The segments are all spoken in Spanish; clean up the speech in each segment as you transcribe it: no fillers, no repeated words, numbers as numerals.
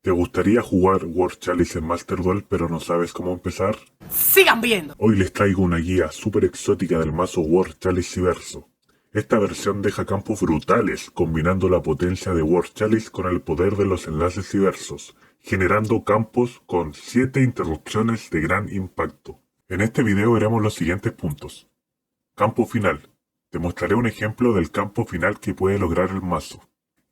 ¿Te gustaría jugar World Chalice en Master Duel pero no sabes cómo empezar? Sigan viendo. Hoy les traigo una guía súper exótica del mazo World Chalice Verso. Esta versión deja campos brutales, combinando la potencia de World Chalice con el poder de los enlaces diversos, generando campos con 7 interrupciones de gran impacto. En este video veremos los siguientes puntos. Campo final. Te mostraré un ejemplo del campo final que puede lograr el mazo.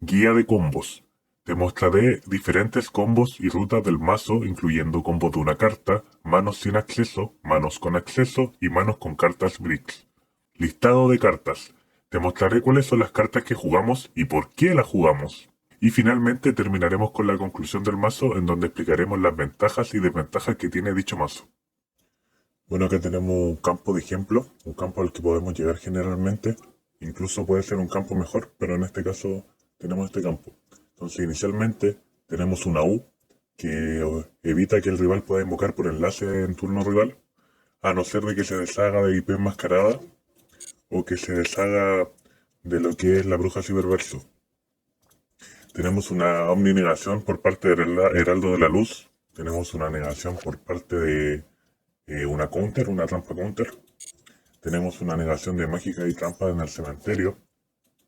Guía de combos. Te mostraré diferentes combos y rutas del mazo, incluyendo combos de una carta, manos sin acceso, manos con acceso y manos con cartas bricks. Listado de cartas. Te mostraré cuáles son las cartas que jugamos y por qué las jugamos. Y finalmente terminaremos con la conclusión del mazo, en donde explicaremos las ventajas y desventajas que tiene dicho mazo. Bueno, acá tenemos un campo de ejemplo, un campo al que podemos llegar generalmente. Incluso puede ser un campo mejor, pero en este caso tenemos este campo. Entonces inicialmente tenemos una U que evita que el rival pueda invocar por enlace en turno rival, a no ser de que se deshaga de IP enmascarada o que se deshaga de lo que es la bruja ciberverso. Tenemos una omninegación por parte del Heraldo de la Luz. Tenemos una negación por parte de una counter, una trampa counter. Tenemos una negación de mágica y trampa en el cementerio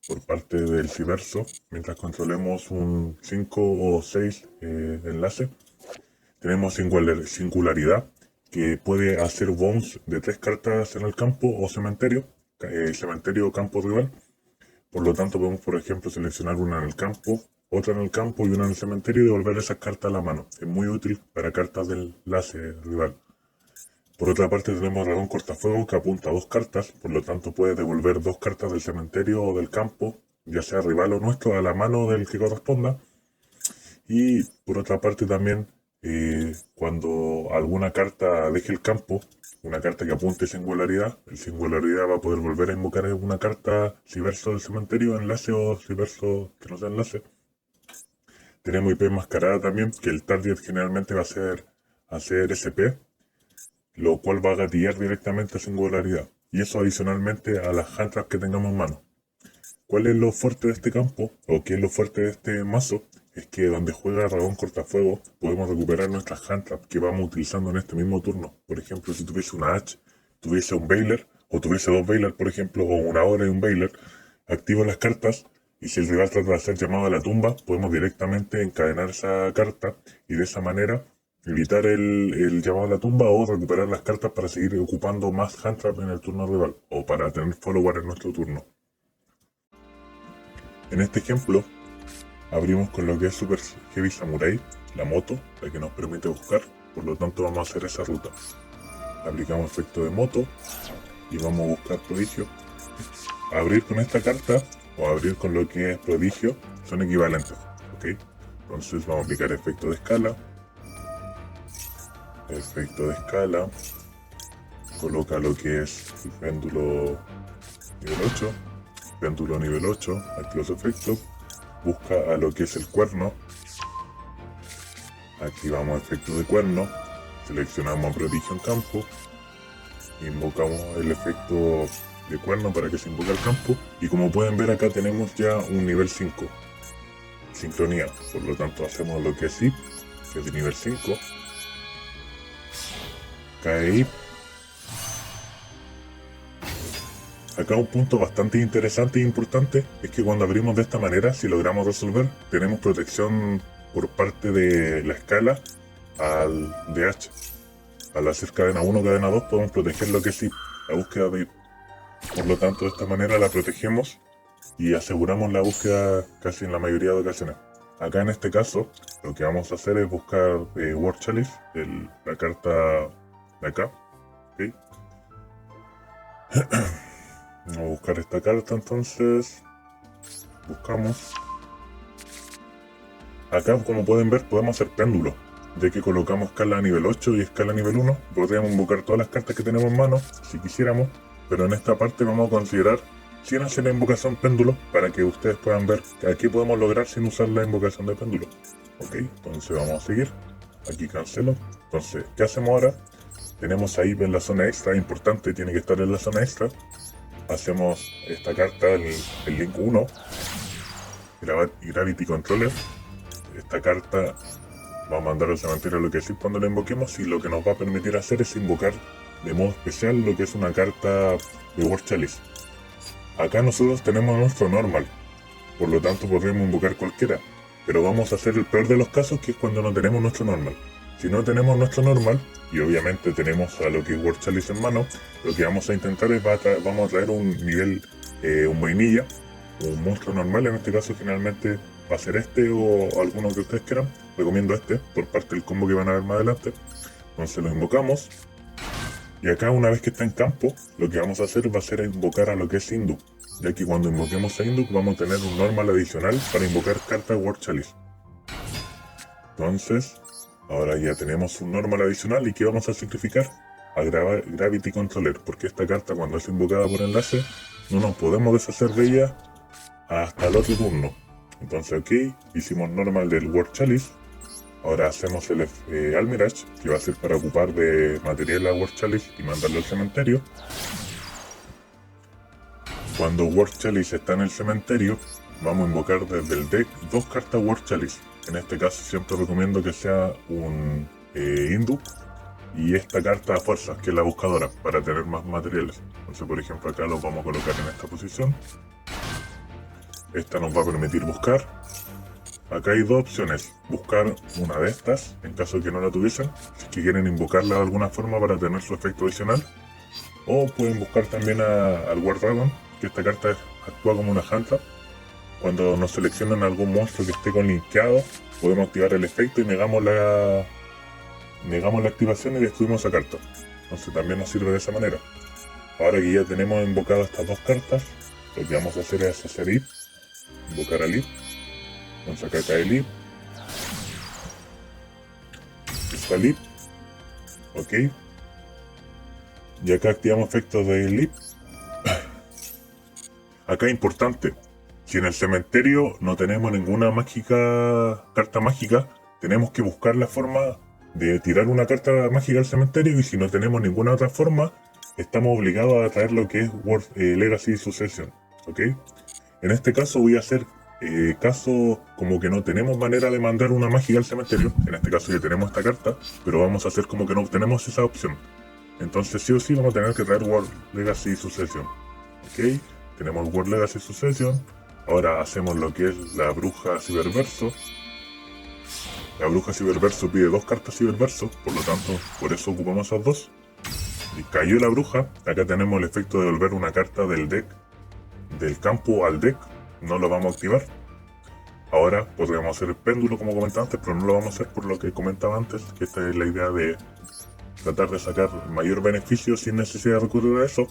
por parte del Civerso, mientras controlemos un 5 o 6 enlace. Tenemos singularidad, que puede hacer bounce de 3 cartas en el campo o cementerio, cementerio o campo rival. Por lo tanto podemos, por ejemplo, seleccionar una en el campo, otra en el campo y una en el cementerio y devolver esas cartas a la mano. Es muy útil para cartas del enlace rival. Por otra parte tenemos dragón cortafuego que apunta a 2 cartas, por lo tanto puede devolver 2 cartas del cementerio o del campo, ya sea rival o nuestro, a la mano del que corresponda. Y por otra parte también, cuando alguna carta deje el campo, una carta que apunte singularidad, el singularidad va a poder volver a invocar una carta civerso del cementerio, enlace o civerso que no sea enlace. Tenemos IP enmascarada también, que el target generalmente va a ser hacer SP, lo cual va a gatillar directamente a singularidad, y eso adicionalmente a las hand traps que tengamos en mano. ¿Cuál es lo fuerte de este campo? ¿O qué es lo fuerte de este mazo? Es que donde juega dragón cortafuego podemos recuperar nuestras hand traps que vamos utilizando en este mismo turno. Por ejemplo, si tuviese una H, tuviese un Bailer, o tuviese 2 Bailer, por ejemplo, o una Hora y un Bailer, activo las cartas, y si el rival trata de hacer llamado a la tumba, podemos directamente encadenar esa carta, y de esa manera evitar el llamado a la tumba o recuperar las cartas para seguir ocupando más hand trap en el turno rival, o para tener follower en nuestro turno. En este ejemplo, abrimos con lo que es Super Heavy Samurai, la moto, la que nos permite buscar, por lo tanto vamos a hacer esa ruta. Aplicamos efecto de moto y vamos a buscar prodigio. Abrir con esta carta o abrir con lo que es prodigio son equivalentes, ¿ok? Entonces vamos a aplicar efecto de escala. Efecto de escala. Coloca lo que es el péndulo nivel 8. Péndulo nivel 8, activa su efecto. Busca a lo que es el cuerno. Activamos efecto de cuerno. Seleccionamos a prodigio en campo. Invocamos el efecto de cuerno para que se invoque al campo. Y como pueden ver acá tenemos ya un nivel 5. Sincronía. Por lo tanto hacemos lo que es IP, que es de nivel 5. Cae IP. Acá un punto bastante interesante e importante es que cuando abrimos de esta manera, si logramos resolver, tenemos protección por parte de la escala al DH. Al hacer cadena 1, cadena 2 podemos proteger lo que es IP, la búsqueda de IP. Por lo tanto, de esta manera la protegemos y aseguramos la búsqueda casi en la mayoría de ocasiones. Acá en este caso, lo que vamos a hacer es buscar World Chalice, la carta de acá. ¿Okay? Vamos a buscar esta carta entonces. Buscamos. Acá, como pueden ver, podemos hacer péndulo, ya que colocamos escala a nivel 8 y escala a nivel 1. Podríamos invocar todas las cartas que tenemos en mano, si quisiéramos, pero en esta parte vamos a considerar sin hacer la invocación péndulo, para que ustedes puedan ver qué podemos lograr sin usar la invocación de péndulo. Ok, entonces vamos a seguir. Aquí cancelo. Entonces, ¿qué hacemos ahora? Tenemos ahí en la zona extra, importante, tiene que estar en la zona extra. Hacemos esta carta, el link 1, Gravity Controller. Esta carta va a mandar al cementerio lo que decir cuando la invoquemos, y lo que nos va a permitir hacer es invocar de modo especial lo que es una carta de War Chalice. Acá nosotros tenemos nuestro normal, por lo tanto podremos invocar cualquiera, pero vamos a hacer el peor de los casos, que es cuando no tenemos nuestro normal. Si no tenemos nuestro normal, y obviamente tenemos a lo que es War Chalice en mano, lo que vamos a intentar es vamos a traer un nivel, un vainilla, un monstruo normal. En este caso generalmente va a ser este o alguno que ustedes quieran. Recomiendo este por parte del combo que van a ver más adelante. Entonces lo invocamos, y acá una vez que está en campo, lo que vamos a hacer va a ser invocar a lo que es Induk, ya que cuando invoquemos a Induk vamos a tener un normal adicional para invocar cartas War Chalice. Entonces ahora ya tenemos un normal adicional, y ¿qué vamos a sacrificar? A Gravity Controller, porque esta carta, cuando es invocada por enlace, no nos podemos deshacer de ella hasta el otro turno. Entonces ok, hicimos normal del War Chalice. Ahora hacemos el Almirage, que va a ser para ocupar de material a War Chalice y mandarlo al cementerio. Cuando War Chalice está en el cementerio, vamos a invocar desde el deck 2 cartas War Chalice. En este caso siempre recomiendo que sea un Induk y esta carta a fuerzas, que es la buscadora, para tener más materiales. Entonces por ejemplo acá los vamos a colocar en esta posición. Esta nos va a permitir buscar. Acá hay dos opciones: buscar una de estas en caso de que no la tuviesen, si es que quieren invocarla de alguna forma para tener su efecto adicional, o pueden buscar también al War Dragon, que esta carta actúa como una hand trap. Cuando nos seleccionan algún monstruo que esté con linkeado, podemos activar el efecto y negamos la activación y destruimos esa carta. Entonces también nos sirve de esa manera. Ahora que ya tenemos invocado estas dos cartas, lo que vamos a hacer es hacer IP, invocar al IP. Entonces acá cae el IP, está el IP, ok, y acá activamos efectos del IP. Acá es importante, si en el cementerio no tenemos ninguna carta mágica, tenemos que buscar la forma de tirar una carta mágica al cementerio, y si no tenemos ninguna otra forma, estamos obligados a traer lo que es Legacy Succession, ok. En este caso voy a hacer caso como que no tenemos manera de mandar una mágica al cementerio. En este caso ya tenemos esta carta, pero vamos a hacer como que no tenemos esa opción. Entonces sí o sí vamos a tener que traer World Legacy Succession. Ok, tenemos World Legacy Succession. Ahora hacemos lo que es la Bruja Ciberverso. La Bruja Ciberverso pide dos cartas Ciberverso, por lo tanto por eso ocupamos esas dos. Y cayó la bruja. Acá tenemos el efecto de devolver una carta del deck, del campo al deck. No lo vamos a activar. Ahora podríamos hacer el péndulo como comentaba antes, pero no lo vamos a hacer por lo que comentaba antes, que esta es la idea de tratar de sacar mayor beneficio sin necesidad de recurrir a eso.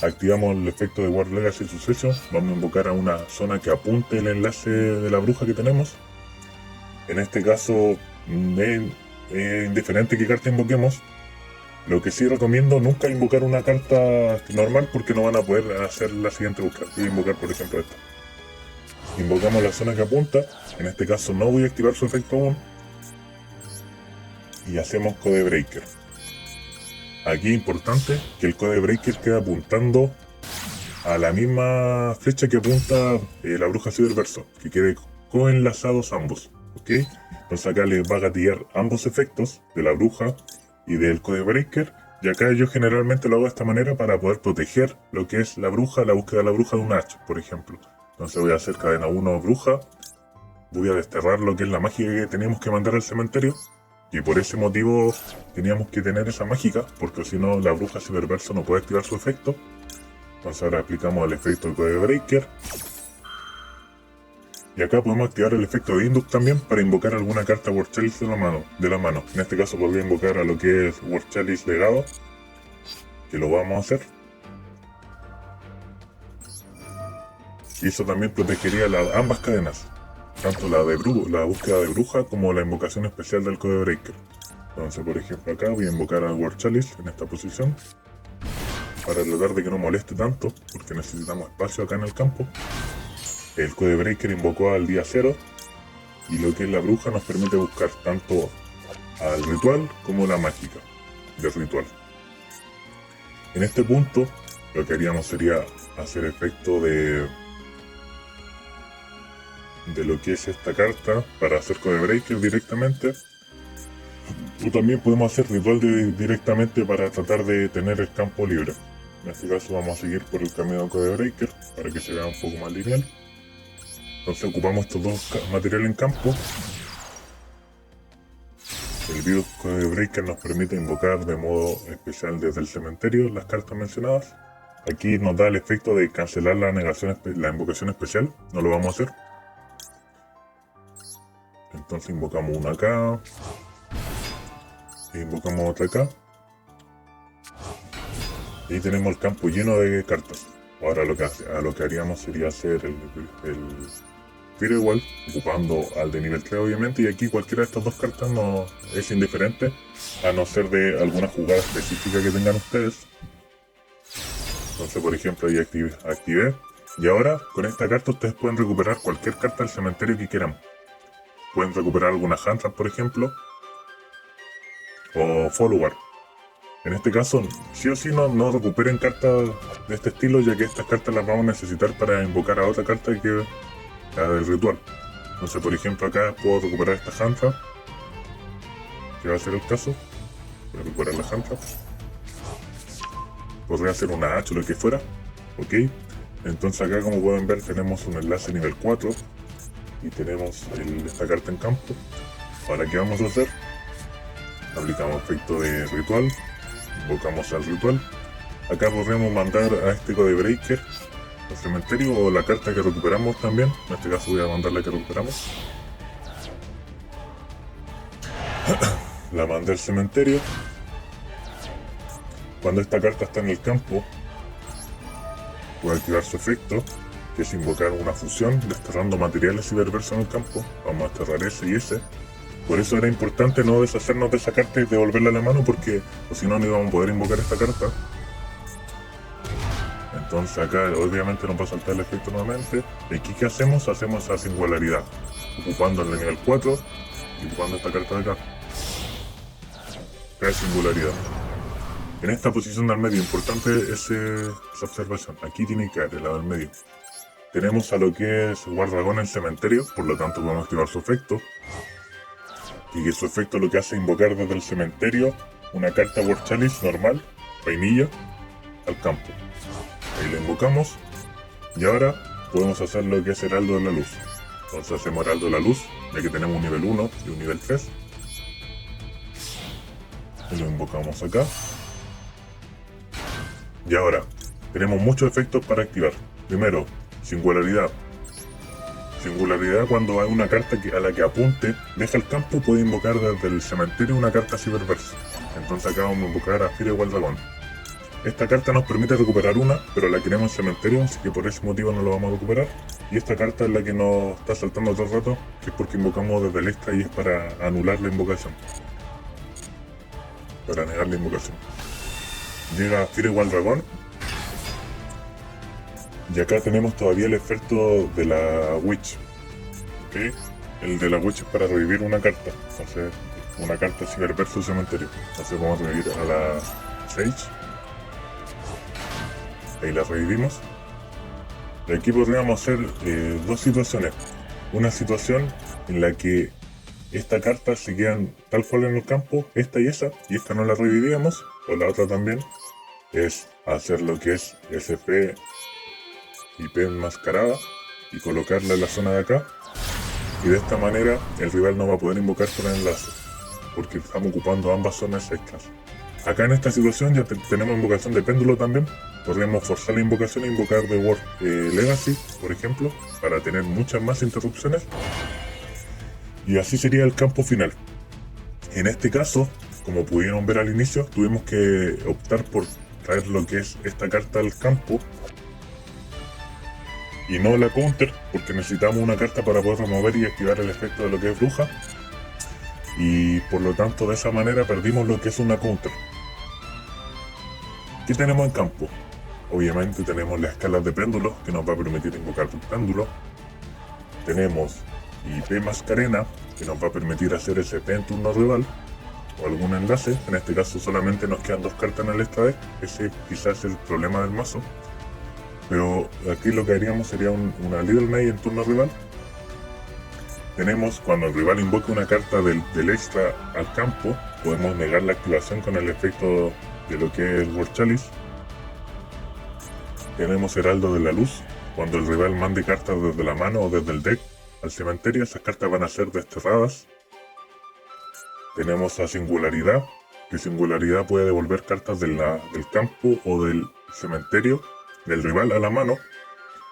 Activamos el efecto de War Legacy Succession. Vamos a invocar a una zona que apunte el enlace de la bruja que tenemos. En este caso es indiferente qué carta invoquemos. Lo que sí recomiendo, nunca invocar una carta normal, porque no van a poder hacer la siguiente búsqueda. Voy a invocar por ejemplo esta. Invocamos la zona que apunta. En este caso no voy a activar su efecto aún. Y hacemos Code Breaker. Aquí es importante que el Code Breaker quede apuntando a la misma flecha que apunta la Bruja Ciberverso, que quede coenlazados ambos, ¿ok? Entonces acá les va a gatillar ambos efectos de la bruja y del Code Breaker, y acá yo generalmente lo hago de esta manera para poder proteger lo que es la bruja, la búsqueda de la bruja de un hacha, por ejemplo. Entonces voy a hacer cadena 1 bruja, voy a desterrar lo que es la mágica que teníamos que mandar al cementerio, y por ese motivo teníamos que tener esa mágica, porque si no la bruja Ciberverso no puede activar su efecto. Entonces ahora aplicamos el efecto de Code Breaker. Y acá podemos activar el efecto de Induk también para invocar alguna carta War Chalice de la mano. En este caso podría invocar a lo que es War Chalice Legado, que lo vamos a hacer. Y eso también protegería ambas cadenas, tanto la búsqueda de bruja como la invocación especial del Code Breaker. Entonces por ejemplo acá voy a invocar a War Chalice en esta posición, para tratar de que no moleste tanto, porque necesitamos espacio acá en el campo. El Code Breaker invocó al día 0, y lo que es la bruja nos permite buscar tanto al ritual como la mágica del ritual. En este punto lo que haríamos sería hacer efecto de lo que es esta carta para hacer Code Breaker directamente. O también podemos hacer ritual directamente para tratar de tener el campo libre. En este caso vamos a seguir por el camino de Codebreaker para que se vea un poco más lineal. Entonces ocupamos estos dos materiales en campo. El virus Codebreaker nos permite invocar de modo especial desde el cementerio las cartas mencionadas. Aquí nos da el efecto de cancelar la invocación especial. No lo vamos a hacer. Entonces invocamos una acá. E invocamos otra acá. Y tenemos el campo lleno de cartas. Ahora lo que haríamos sería hacer el Firewall, ocupando al de nivel 3 obviamente, y aquí cualquiera de estas dos cartas no es indiferente, a no ser de alguna jugada específica que tengan ustedes. Entonces por ejemplo ahí activé, y ahora con esta carta ustedes pueden recuperar cualquier carta del cementerio que quieran. Pueden recuperar alguna Hunter por ejemplo, o Follower. En este caso, sí o sí no recuperen cartas de este estilo, ya que estas cartas las vamos a necesitar para invocar a otra carta que la del ritual. Entonces, por ejemplo, acá puedo recuperar esta Hantra, que va a ser el caso. Voy a recuperar la Hantra. Podría hacer una H o lo que fuera. Ok. Entonces acá, como pueden ver, tenemos un enlace nivel 4 y tenemos esta carta en campo. Ahora, ¿qué vamos a hacer? Aplicamos efecto de ritual. Invocamos al ritual. Acá podríamos mandar a este Codebreaker al cementerio, o la carta que recuperamos también. En este caso voy a mandar la que recuperamos. La mandé al cementerio. Cuando esta carta está en el campo, voy a activar su efecto, que es invocar una fusión, desterrando materiales ciberversos en el campo. Vamos a desterrar ese y ese. Por eso era importante no deshacernos de esa carta y devolverla a la mano, porque o si no íbamos a poder invocar esta carta. Entonces acá obviamente nos va a saltar el efecto nuevamente. Y aquí ¿qué hacemos? Hacemos esa singularidad, ocupando el nivel 4 y ocupando esta carta de acá. Acá es singularidad. En esta posición del medio, importante es esa observación. Aquí tiene que caer el lado del medio. Tenemos a lo que es Guardragón en el cementerio, por lo tanto podemos activar su efecto. Y que su efecto lo que hace es invocar desde el cementerio una carta War Chalice normal, vainilla, al campo. Ahí la invocamos. Y ahora podemos hacer lo que es Heraldo de la Luz. Entonces hacemos Heraldo de la Luz, ya que tenemos un nivel 1 y un nivel 3. Y lo invocamos acá. Y ahora, tenemos muchos efectos para activar. Primero, singularidad. Singularidad, cuando hay una carta a la que apunte, deja el campo, puede invocar desde el cementerio una carta ciberversa. Entonces acá vamos a invocar a Firewall Dragon. Esta carta nos permite recuperar una, pero la queremos en cementerio, así que por ese motivo no lo vamos a recuperar. Y esta carta es la que nos está saltando todo el rato, que es porque invocamos desde el extra y es para anular la invocación. Para negar la invocación. Llega Firewall Dragon. Y acá tenemos todavía el efecto de la Witch. ¿Okay? El de la Witch es para revivir una carta. Entonces, una carta ciberverso cementerio. Entonces vamos a revivir a la Sage. Ahí la revivimos. Y aquí podríamos hacer dos situaciones. Una situación en la que esta carta se quedan tal cual en el campo, esta y esta no la revivíamos. O la otra también es hacer lo que es SP IP enmascarada y colocarla en la zona de acá, y de esta manera el rival no va a poder invocar con el enlace porque estamos ocupando ambas zonas extras. Acá en esta situación ya tenemos invocación de péndulo también. Podríamos forzar la invocación e invocar de War Legacy, por ejemplo, para tener muchas más interrupciones, y así sería el campo final. En este caso, como pudieron ver al inicio, tuvimos que optar por traer lo que es esta carta al campo y no la counter, porque necesitamos una carta para poder remover y activar el efecto de lo que es bruja, y por lo tanto de esa manera perdimos lo que es una counter. ¿Qué tenemos en campo? Obviamente tenemos las escalas de péndulo, que nos va a permitir invocar un péndulo. Tenemos IP Mascarena, que nos va a permitir hacer SP en turno rival, o algún enlace. En este caso solamente nos quedan dos cartas en el extra deck, ese quizás es el problema del mazo. Pero aquí lo que haríamos sería una Little Knight en turno rival. Tenemos, cuando el rival invoca una carta del extra al campo, podemos negar la activación con el efecto de lo que es el World Chalice. Tenemos Heraldo de la Luz. Cuando el rival mande cartas desde la mano o desde el deck al cementerio, esas cartas van a ser desterradas. Tenemos a Singularidad, que Singularidad puede devolver cartas del campo o del cementerio del rival a la mano.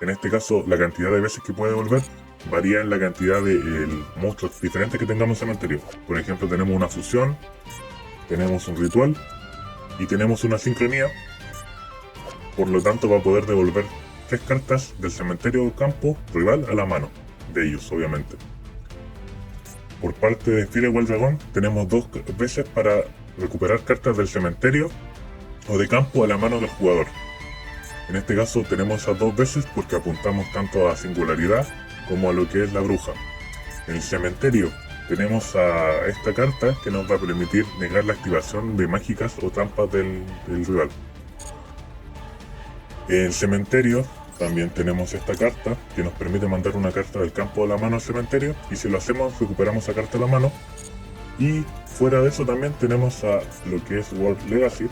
En este caso, la cantidad de veces que puede devolver varía en la cantidad de monstruos diferentes que tengamos en el cementerio. Por ejemplo, tenemos una fusión, tenemos un ritual y tenemos una sincronía. Por lo tanto, va a poder devolver 3 cartas del cementerio o campo rival a la mano de ellos, obviamente. Por parte de Firewall Dragon, tenemos 2 veces para recuperar cartas del cementerio o de campo a la mano del jugador. En este caso tenemos esas 2 veces porque apuntamos tanto a Singularidad como a lo que es la bruja. En el cementerio tenemos a esta carta que nos va a permitir negar la activación de mágicas o trampas del rival. En el cementerio también tenemos esta carta que nos permite mandar una carta del campo a la mano al cementerio, y si lo hacemos recuperamos esa carta a la mano. Y fuera de eso también tenemos a lo que es World Legacy,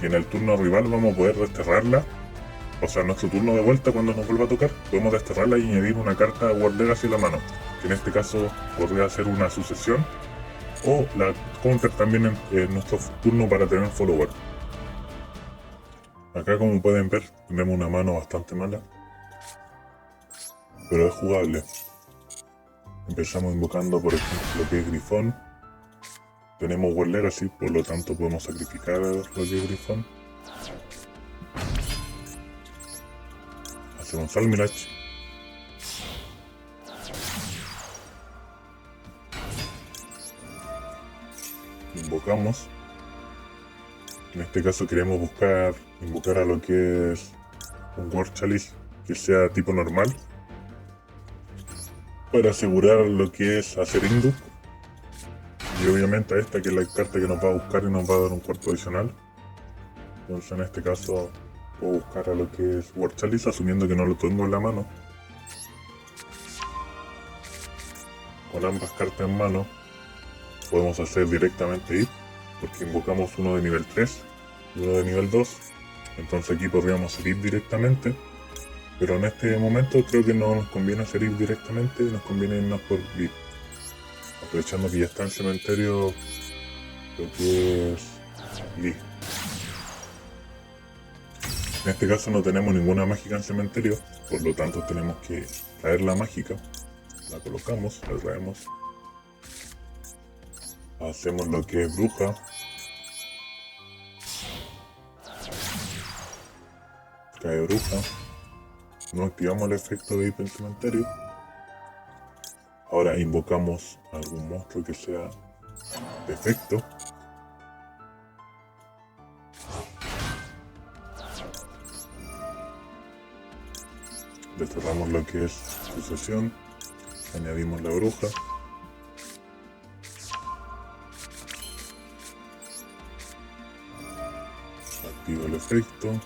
que en el turno rival vamos a poder desterrarla. O sea, en nuestro turno de vuelta, cuando nos vuelva a tocar, podemos desterrarla y añadir una carta de World Legacy a la mano, que en este caso podría ser una sucesión, o la counter también en nuestro turno para tener follower. Acá, como pueden ver, tenemos una mano bastante mala, pero es jugable. Empezamos invocando, por ejemplo, lo que es Grifón. Tenemos World Legacy, por lo tanto podemos sacrificar lo que es Grifón. Hacemos Almirage. Invocamos. En este caso queremos invocar a lo que es un World Chalice que sea tipo normal, para asegurar lo que es hacer Induk. Y obviamente a esta, que es la carta que nos va a buscar y nos va a dar un cuerpo adicional. Entonces en este caso puedo buscar a lo que es World Chalice, asumiendo que no lo tengo en la mano. Con ambas cartas en mano podemos hacer directamente IP, porque invocamos uno de nivel 3 y uno de nivel 2. Entonces aquí podríamos hacer IP directamente, pero en este momento creo que no nos conviene hacer IP directamente, nos conviene irnos por IP. Aprovechando que ya está en cementerio lo que es Lee. En este caso no tenemos ninguna mágica en cementerio, por lo tanto tenemos que traer la mágica. La colocamos, la traemos. Hacemos lo que es bruja. Cae bruja. No activamos el efecto de IP en cementerio. Ahora invocamos algún monstruo que sea de efecto. Desterramos lo que es sucesión. Añadimos la bruja. Activo el efecto.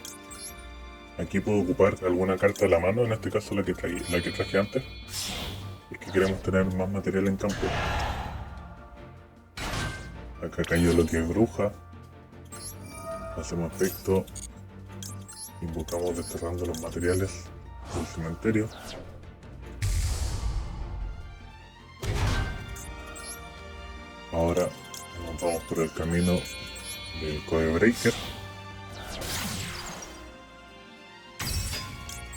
Aquí puedo ocupar alguna carta de la mano, en este caso la que traje antes, porque queremos tener más material en campo. Acá cayó lo que es bruja. Hacemos efecto. Invocamos desterrando los materiales del cementerio. Ahora nos vamos por el camino del Codebreaker.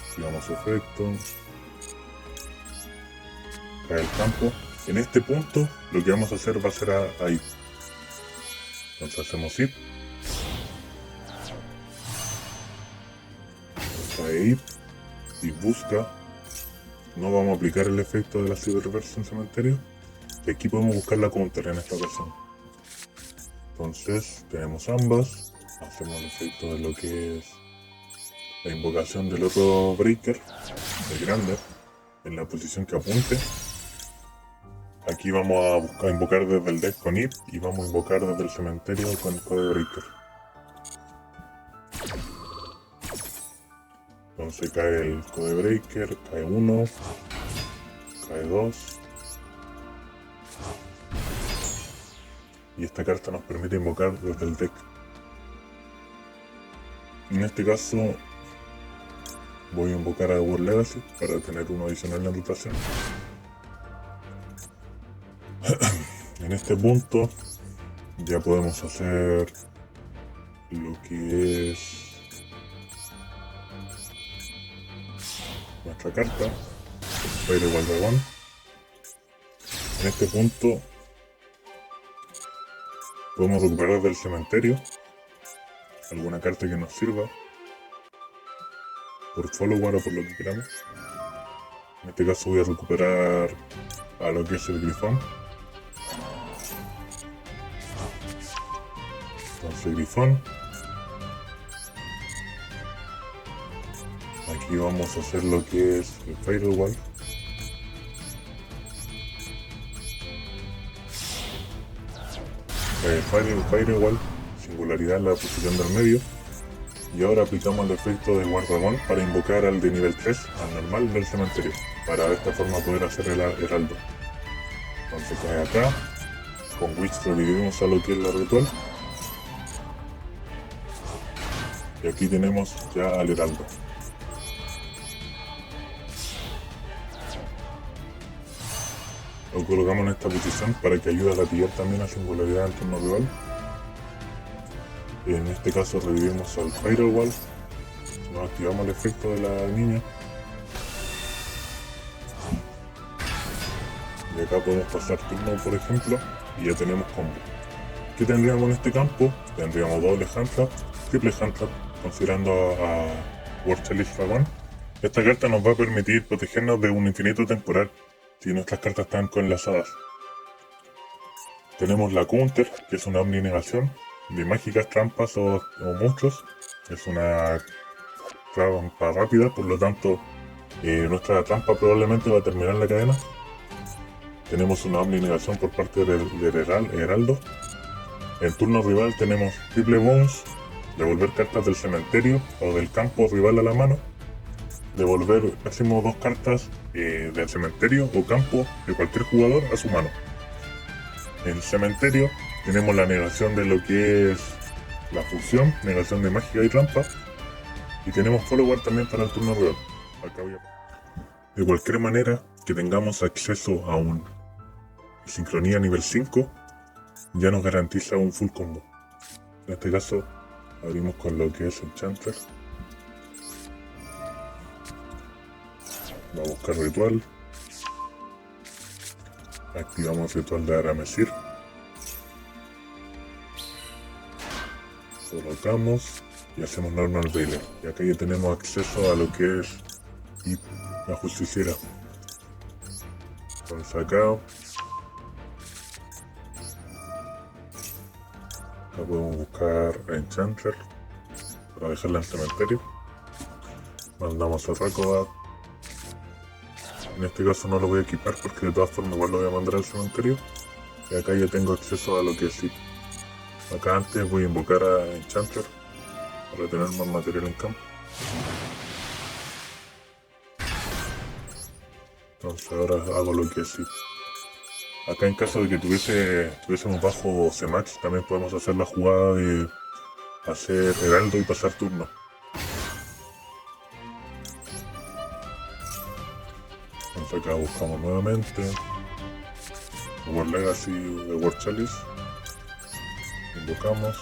Activamos efecto. Cae el campo. En este punto lo que vamos a hacer va a ser a IP. Entonces hacemos IP. Cae IP. Y busca. No vamos a aplicar el efecto de la Cyberverse en cementerio. Y aquí podemos buscar la counter en esta ocasión. Entonces tenemos ambas. Hacemos el efecto de lo que es la invocación del otro breaker, el grande, en la posición que apunte. Aquí vamos a invocar desde el deck con IP y vamos a invocar desde el cementerio con Codebreaker. Entonces cae el Codebreaker, cae 1, cae 2, y esta carta nos permite invocar desde el deck. En este caso voy a invocar a World Legacy para tener uno adicional en rotación. En este punto ya podemos hacer lo que es nuestra carta, Firewall Dragón. En este punto podemos recuperar del cementerio alguna carta que nos sirva por follower o por lo que queramos. En este caso voy a recuperar a lo que es el Grifón. Entonces Grifón. Aquí vamos a hacer lo que es el Firewall. Firewall, singularidad en la posición del medio. Y ahora aplicamos el efecto de Guardragón para invocar al de nivel 3, al normal del cementerio, para de esta forma poder hacer el heraldo. Entonces cae acá, con Witch revivimos a lo que es la ritual. Y aquí tenemos ya al heraldo. Lo colocamos en esta posición para que ayude a gatillar también a singularidad en turno rival. En este caso revivimos al Firewall, nos activamos el efecto de la niña y acá podemos pasar turno, por ejemplo, y ya tenemos combo. ¿Qué tendríamos en este campo? Tendríamos doble handtrap, triple handtrap, considerando a World Chalice Dragón. Esta carta nos va a permitir protegernos de un infinito temporal si nuestras cartas están coenlazadas. Tenemos la Counter, que es una omninegación de mágicas, trampas o monstruos. Es una trampa rápida, por lo tanto nuestra trampa probablemente va a terminar la cadena. Tenemos una omninegación por parte del heraldo. En turno rival tenemos triple bounce, devolver cartas del cementerio o del campo rival a la mano, devolver máximo 2 cartas del cementerio o campo de cualquier jugador a su mano. En el cementerio tenemos la negación de lo que es la fusión, negación de mágica y trampa, y tenemos follower también para el turno rival. De cualquier manera que tengamos acceso a un sincronía nivel 5, ya nos garantiza un full combo. En este caso abrimos con lo que es Enchanter. Va a buscar ritual. Activamos ritual de Aramesir. Colocamos y hacemos normal baile. Y acá ya tenemos acceso a lo que es la justiciera. Entonces acá podemos buscar a Enchanter para dejarla en el cementerio. Mandamos a Rakobat. En este caso no lo voy a equipar porque de todas formas igual lo voy a mandar al cementerio. Y acá ya tengo acceso a lo que es Zip. Acá antes voy a invocar a Enchanter para tener más material en campo. Entonces ahora hago lo que es Zip. Acá en caso de que tuviésemos bajo C-Max también podemos hacer la jugada de hacer heraldo y pasar turno. Entonces acá buscamos nuevamente World Legacy de World Chalice. Invocamos.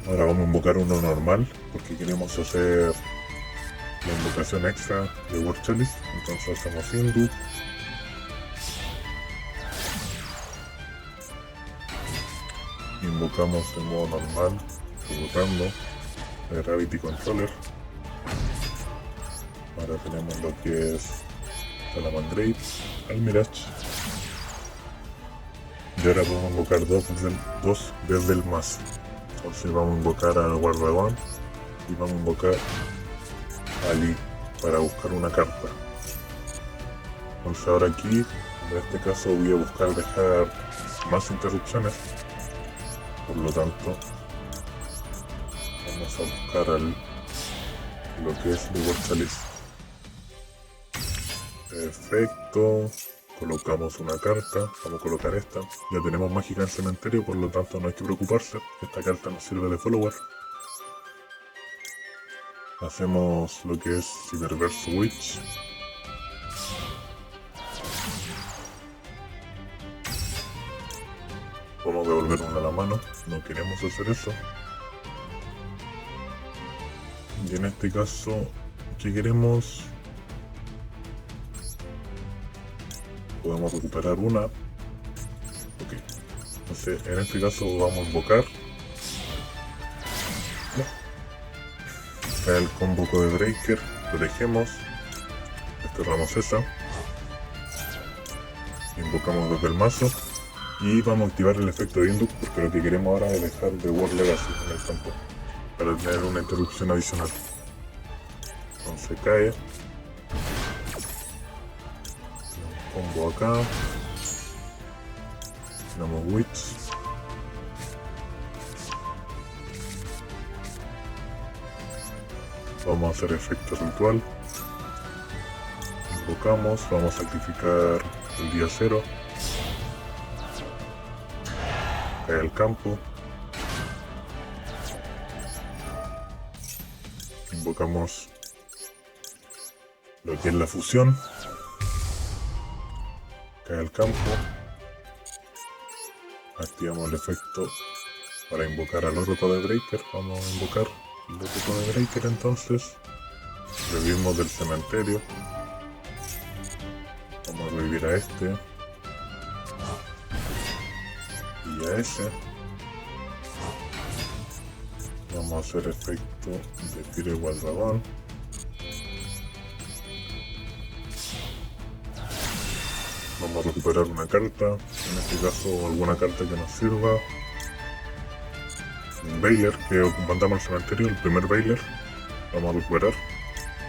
Ahora vamos a invocar uno normal porque queremos hacer la invocación extra de World Chalice. Entonces hacemos Hindu. Invocamos de modo normal, ejecutando el Gravity Controller. Ahora tenemos lo que es Salamangreat, Almirage. Y ahora podemos invocar dos desde el mazo. Entonces vamos a invocar a Guardragón y vamos a invocar a Lee para buscar una carta. Entonces ahora aquí, en este caso voy a buscar dejar más interrupciones. Por lo tanto, vamos vamos a buscar lo que es The World Chalice. Perfecto. Colocamos una carta, vamos a colocar esta. Ya tenemos mágica en el cementerio, por lo tanto no hay que preocuparse. Esta carta nos sirve de follower. Hacemos lo que es Cyberverse Witch. Vamos a devolver una a la mano, no queremos hacer eso. Y en este caso, ¿qué queremos? Podemos recuperar una. Ok. Entonces, en este caso vamos a invocar. Está el combo de Breaker. Protegemos. Desterramos esa. Invocamos desde el mazo. Y vamos a activar el efecto de Induct porque lo que queremos ahora es dejar The World Legacy en el campo. Para tener una interrupción adicional. Entonces cae. Combo acá. Tenemos Witch. Vamos a hacer efecto ritual. Invocamos, vamos a sacrificar el día 0. Cae el campo. Invocamos lo que es la fusión. Cae el campo. Activamos el efecto para invocar al Orco de Breaker. Vamos a invocar el Orco de Breaker entonces. Revivimos del cementerio. Vamos a revivir a este. Y a ese. Vamos a hacer efecto de tiro igual dragón. Vamos a recuperar una carta, en este caso alguna carta que nos sirva. Un Bailer que mandamos al cementerio, el primer Bailer. Vamos a recuperar,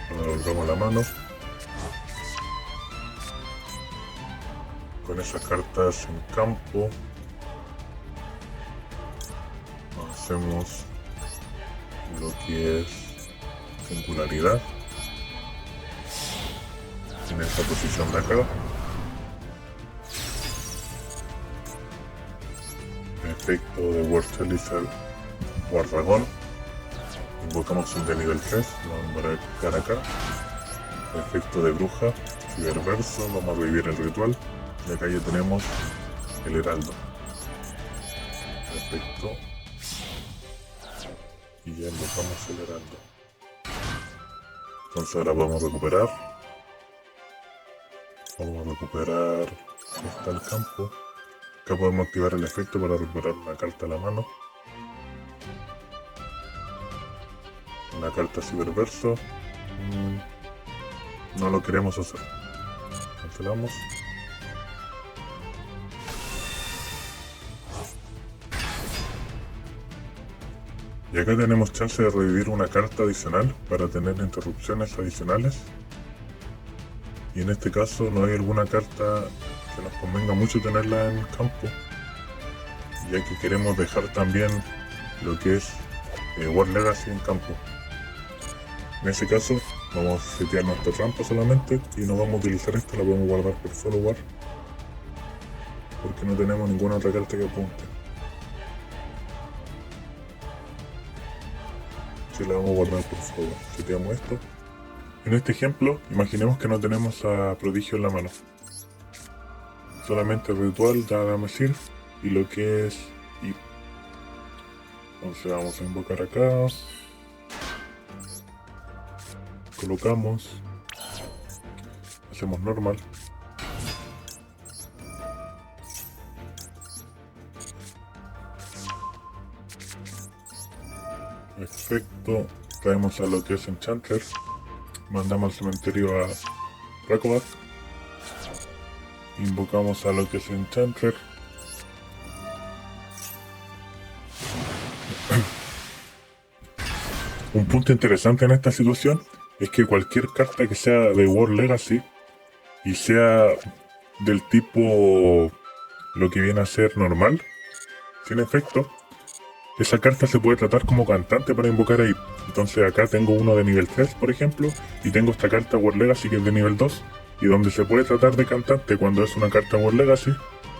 lo devolvemos a la mano. Con esas cartas en campo hacemos lo que es singularidad en esta posición de acá. Efecto de World Chalice al Guardragón. Invocamos un de nivel 3, lo vamos a marcar acá. Efecto de bruja, Cyberverso, vamos a revivir el ritual. Y acá ya tenemos el heraldo. Perfecto. Y ya invocamos el heraldo. Entonces ahora vamos a recuperar. Vamos a recuperar. Ahí está el campo. Acá podemos activar el efecto para recuperar una carta a la mano. Una carta Cyberverso. No lo queremos hacer. Cancelamos. Y acá tenemos chance de revivir una carta adicional para tener interrupciones adicionales. Y en este caso no hay alguna carta que nos convenga mucho tenerla en el campo, ya que queremos dejar también lo que es World Legacy en campo. En ese caso vamos a setear nuestra trampa solamente y no vamos a utilizar esta, la podemos guardar por follower porque no tenemos ninguna otra carta que apunte. Si la vamos a guardar por follower, seteamos esto. En este ejemplo, imaginemos que no tenemos a Prodigio en la mano. Solamente el ritual da Damasir y lo que es I. Entonces vamos a invocar acá. Colocamos. Hacemos normal. Perfecto. Traemos a lo que es Enchanter. Mandamos al cementerio a Rakovac. Invocamos a lo que es Enchanter. Un punto interesante en esta situación es que cualquier carta que sea de World Legacy y sea del tipo lo que viene a ser normal, sin efecto, esa carta se puede tratar como cantante para invocar ahí. Entonces acá tengo uno de nivel 3, por ejemplo, y tengo esta carta War Legacy que es de nivel 2, y donde se puede tratar de cantante cuando es una carta War Legacy,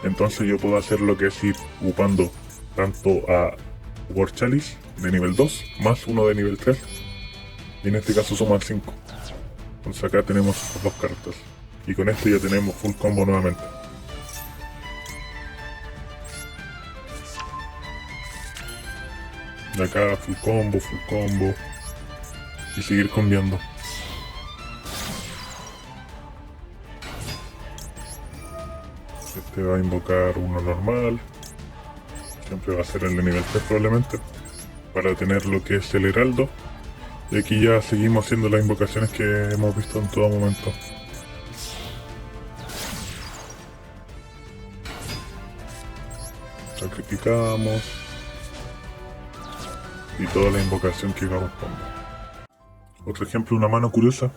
entonces yo puedo hacer lo que es ir upando tanto a War Chalice de nivel 2 más uno de nivel 3, y en este caso suman 5. Entonces acá tenemos estas dos cartas, y con esto ya tenemos full combo nuevamente. De acá full combo, y seguir combiando. Este va a invocar uno normal, siempre va a ser el de nivel 3 probablemente, para tener lo que es el heraldo. Y aquí ya seguimos haciendo las invocaciones que hemos visto en todo momento. Sacrificamos, y toda la invocación que corresponde. Otro ejemplo, una mano curiosa.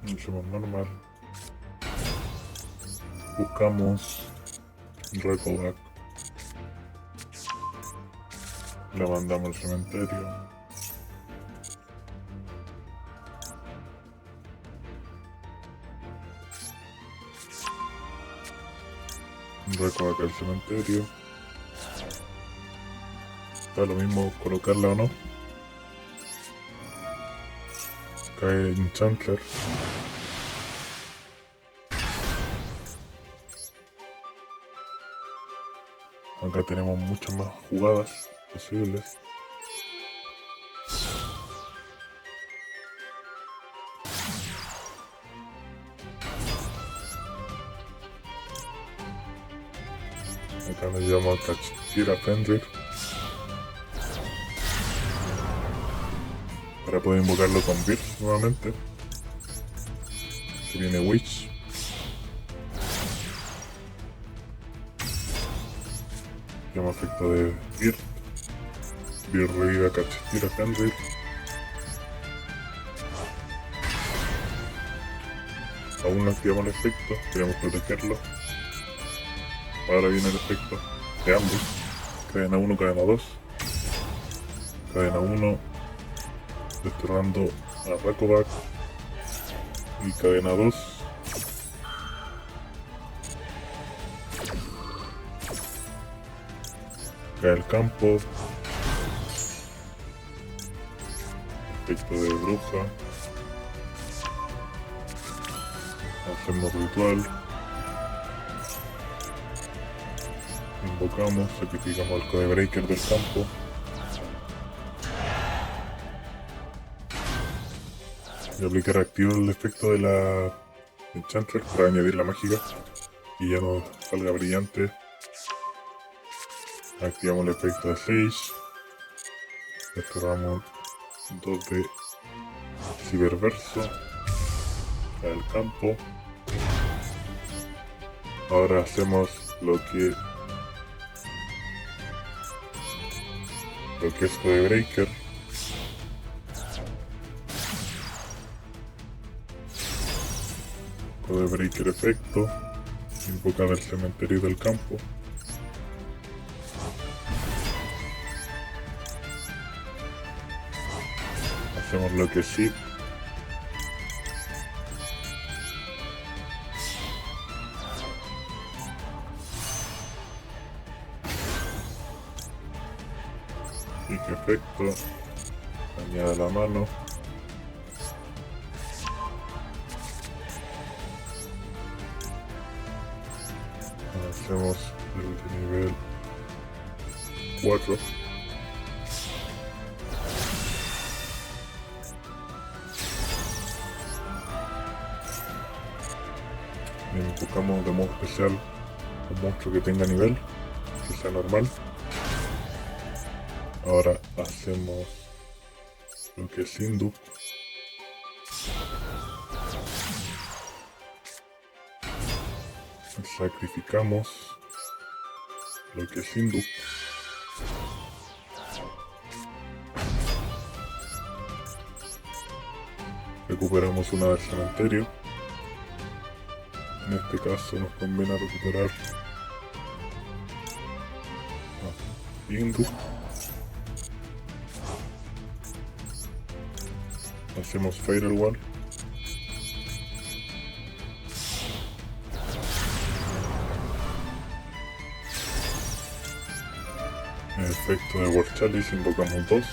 Mucho más normal. Buscamos Recovac. La mandamos al cementerio. Recovac al cementerio. Da lo mismo colocarla o no. Cae Enchantler. Acá tenemos muchas más jugadas posibles. Acá nos llevamos a Kashtira Fenrir para poder invocarlo con Bird nuevamente. Aquí viene Witch. Llama efecto de Bird. Bird revive a Kashtira Fenrir. Aún no activamos el efecto, queremos protegerlo. Ahora viene el efecto de ambos. Cadena 1, cadena 2. Cadena 1, desterrando a Recovac. Y cadena 2. Cae el campo. Efecto de bruja. Hacemos ritual. Invocamos, sacrificamos al Codebreaker del campo. Y aplicar activo el efecto de la Enchantress para añadir la mágica y ya nos salga brillante. Activamos el efecto de Sage. Desterramos 2 de Ciberverso al campo. Ahora hacemos lo que es Codebreaker. Codebreaker efecto. Invocar el cementerio del campo. Hacemos lo que sí. Y que efecto. Añade la mano. Hacemos el de nivel 4. Y enfocamos de modo especial un monstruo que tenga nivel. que sea normal. Ahora hacemos lo que es Induc. Sacrificamos lo que es Induc. Recuperamos una del cementerio. En este caso nos conviene recuperar Induc. Hacemos Firewall. En efecto de War Chalice invocamos 2.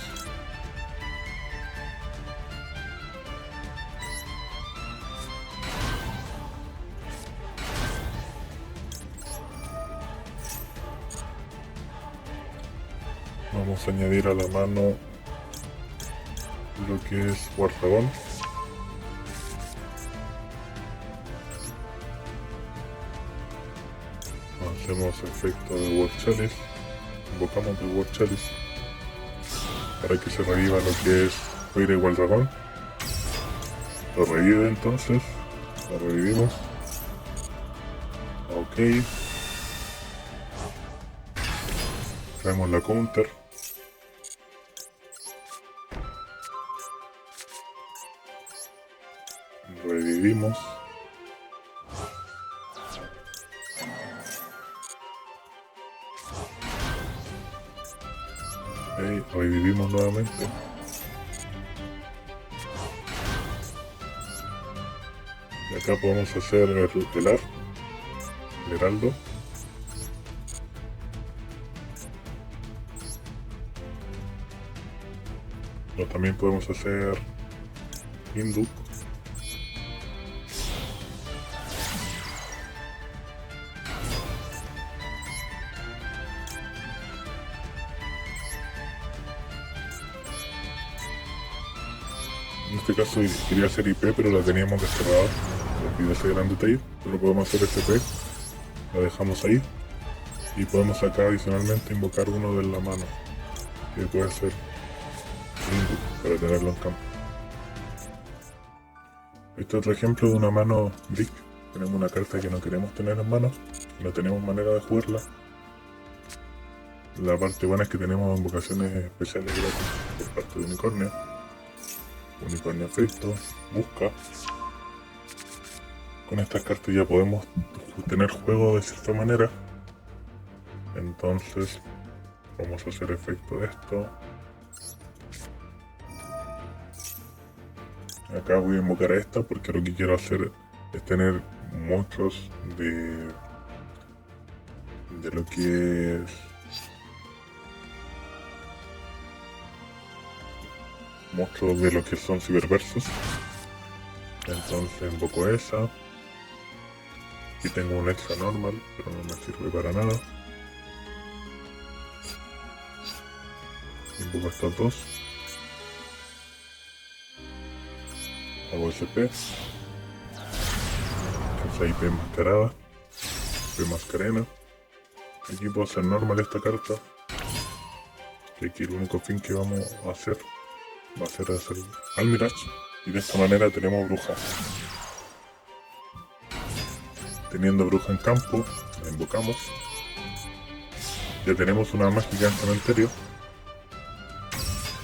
Vamos a añadir a la mano lo que es War Dragon. Hacemos efecto de War Chalice. Invocamos el War Chalice para que se reviva lo que es Firewall Dragón. Lo revive entonces. Lo revivimos. Ok. Traemos la counter. Revivimos. Revivimos nuevamente. Y acá podemos hacer el tutelar, el heraldo. O también podemos hacer Induc. En este caso quería hacer IP, pero la teníamos desterrada. Olvidé ese gran detalle, pero podemos hacer SP. La dejamos ahí. Y podemos acá adicionalmente invocar uno de la mano, que puede ser Induc, para tenerlo en campo. Este es otro ejemplo de una mano Brick. Tenemos una carta que no queremos tener en mano, no tenemos manera de jugarla. La parte buena es que tenemos invocaciones especiales gratis por parte de Unicornio. Unicornio efecto, busca. Con estas cartas ya podemos tener juego de cierta manera. Entonces vamos a hacer efecto de esto. Acá voy a invocar a esta porque lo que quiero hacer es tener muchos de lo que es monstruos de lo que son ciberversos. Entonces invoco esa. Aquí tengo un extra normal, pero no me sirve para nada. Invoco estos dos. Hago SP. Esa IP enmascarada. IP mascarena. Aquí puedo hacer normal esta carta. Que aquí el único fin que vamos a hacer va a ser hacer Almirage. Y de esta manera tenemos bruja. Teniendo bruja en campo, la invocamos. Ya tenemos una mágica en cementerio.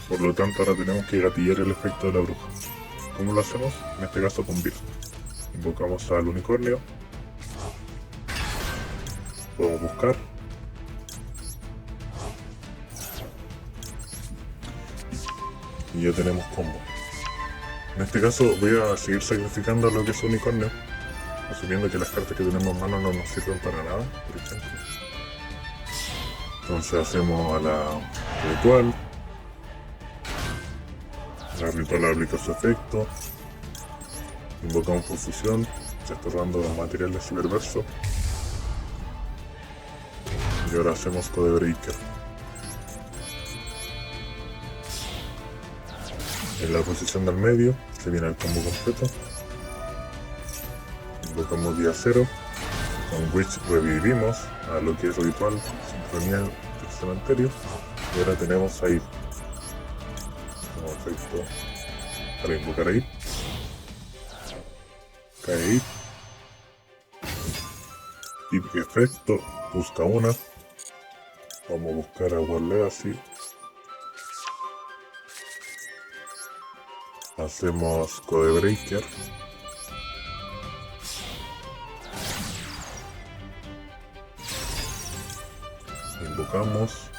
Por lo tanto ahora tenemos que gatillar el efecto de la bruja. ¿Cómo lo hacemos? En este caso con Build. Invocamos al unicornio. Podemos buscar. Y ya tenemos combo. En este caso voy a seguir sacrificando lo que es unicornio, asumiendo que las cartas que tenemos en mano no nos sirven para nada, por ejemplo. Entonces hacemos a la ritual. La ritual aplica su efecto. Invocamos confusión, desterrando los materiales ciberverso. Y ahora hacemos Codebreaker. En la posición del medio se viene el combo completo. Invocamos día 0. Con Witch revivimos a lo que es ritual, sincronía del cementerio. Y ahora tenemos ahí como efecto para invocar ahí. Cae ahí. Y efecto, busca una. Vamos a buscar a War Legacy. Hacemos Codebreaker. Invocamos.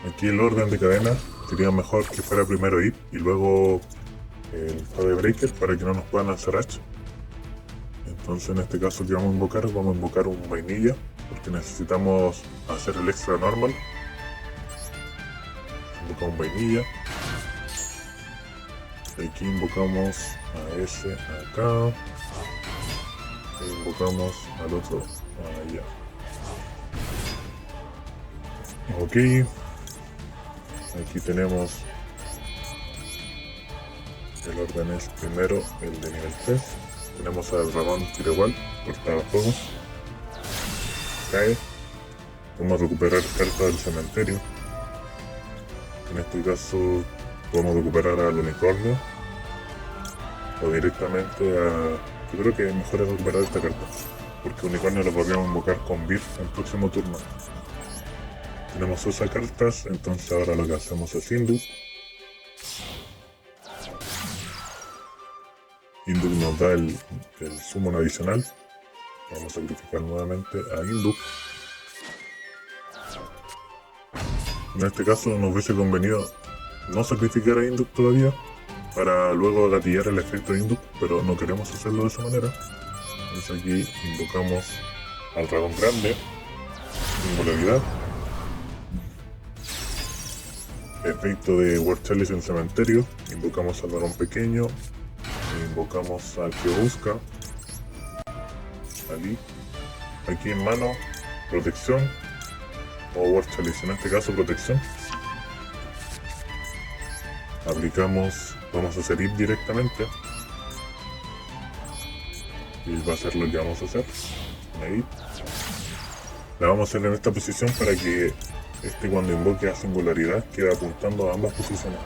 Aquí el orden de cadena sería mejor que fuera primero Ip y luego el Codebreaker para que no nos puedan lanzar H. Entonces en este caso que vamos a invocar un vainilla porque necesitamos hacer el extra normal. Invocamos un vainilla. Aquí invocamos a ese acá. E invocamos al otro allá. Ok. Aquí tenemos el orden es primero el de nivel 3. Tenemos al dragón Firewall, cortafuegos. Cae. Vamos a recuperar cartas del cementerio. En este caso podemos recuperar al unicornio. O directamente a... Yo creo que mejor es recuperar esta carta. Porque unicornio lo podríamos invocar con Birth en el próximo turno. Tenemos esas cartas, entonces ahora lo que hacemos es Induk. Induk nos da el summon adicional. Vamos a sacrificar nuevamente a Induk. En este caso nos hubiese convenido no sacrificar a Induk todavía para luego gatillar el efecto de Induk, pero no queremos hacerlo de esa manera. Entonces aquí invocamos al dragón grande, singularidad. Efecto de War Chalice en cementerio, invocamos al dragón pequeño, invocamos al que busca, Ali. Aquí en mano, protección, o War Chalice, en este caso protección. Aplicamos, vamos a hacer Ip directamente. Y va a ser lo que vamos a hacer. Ahí. La vamos a hacer en esta posición para que cuando invoque a singularidad quede apuntando a ambas posiciones.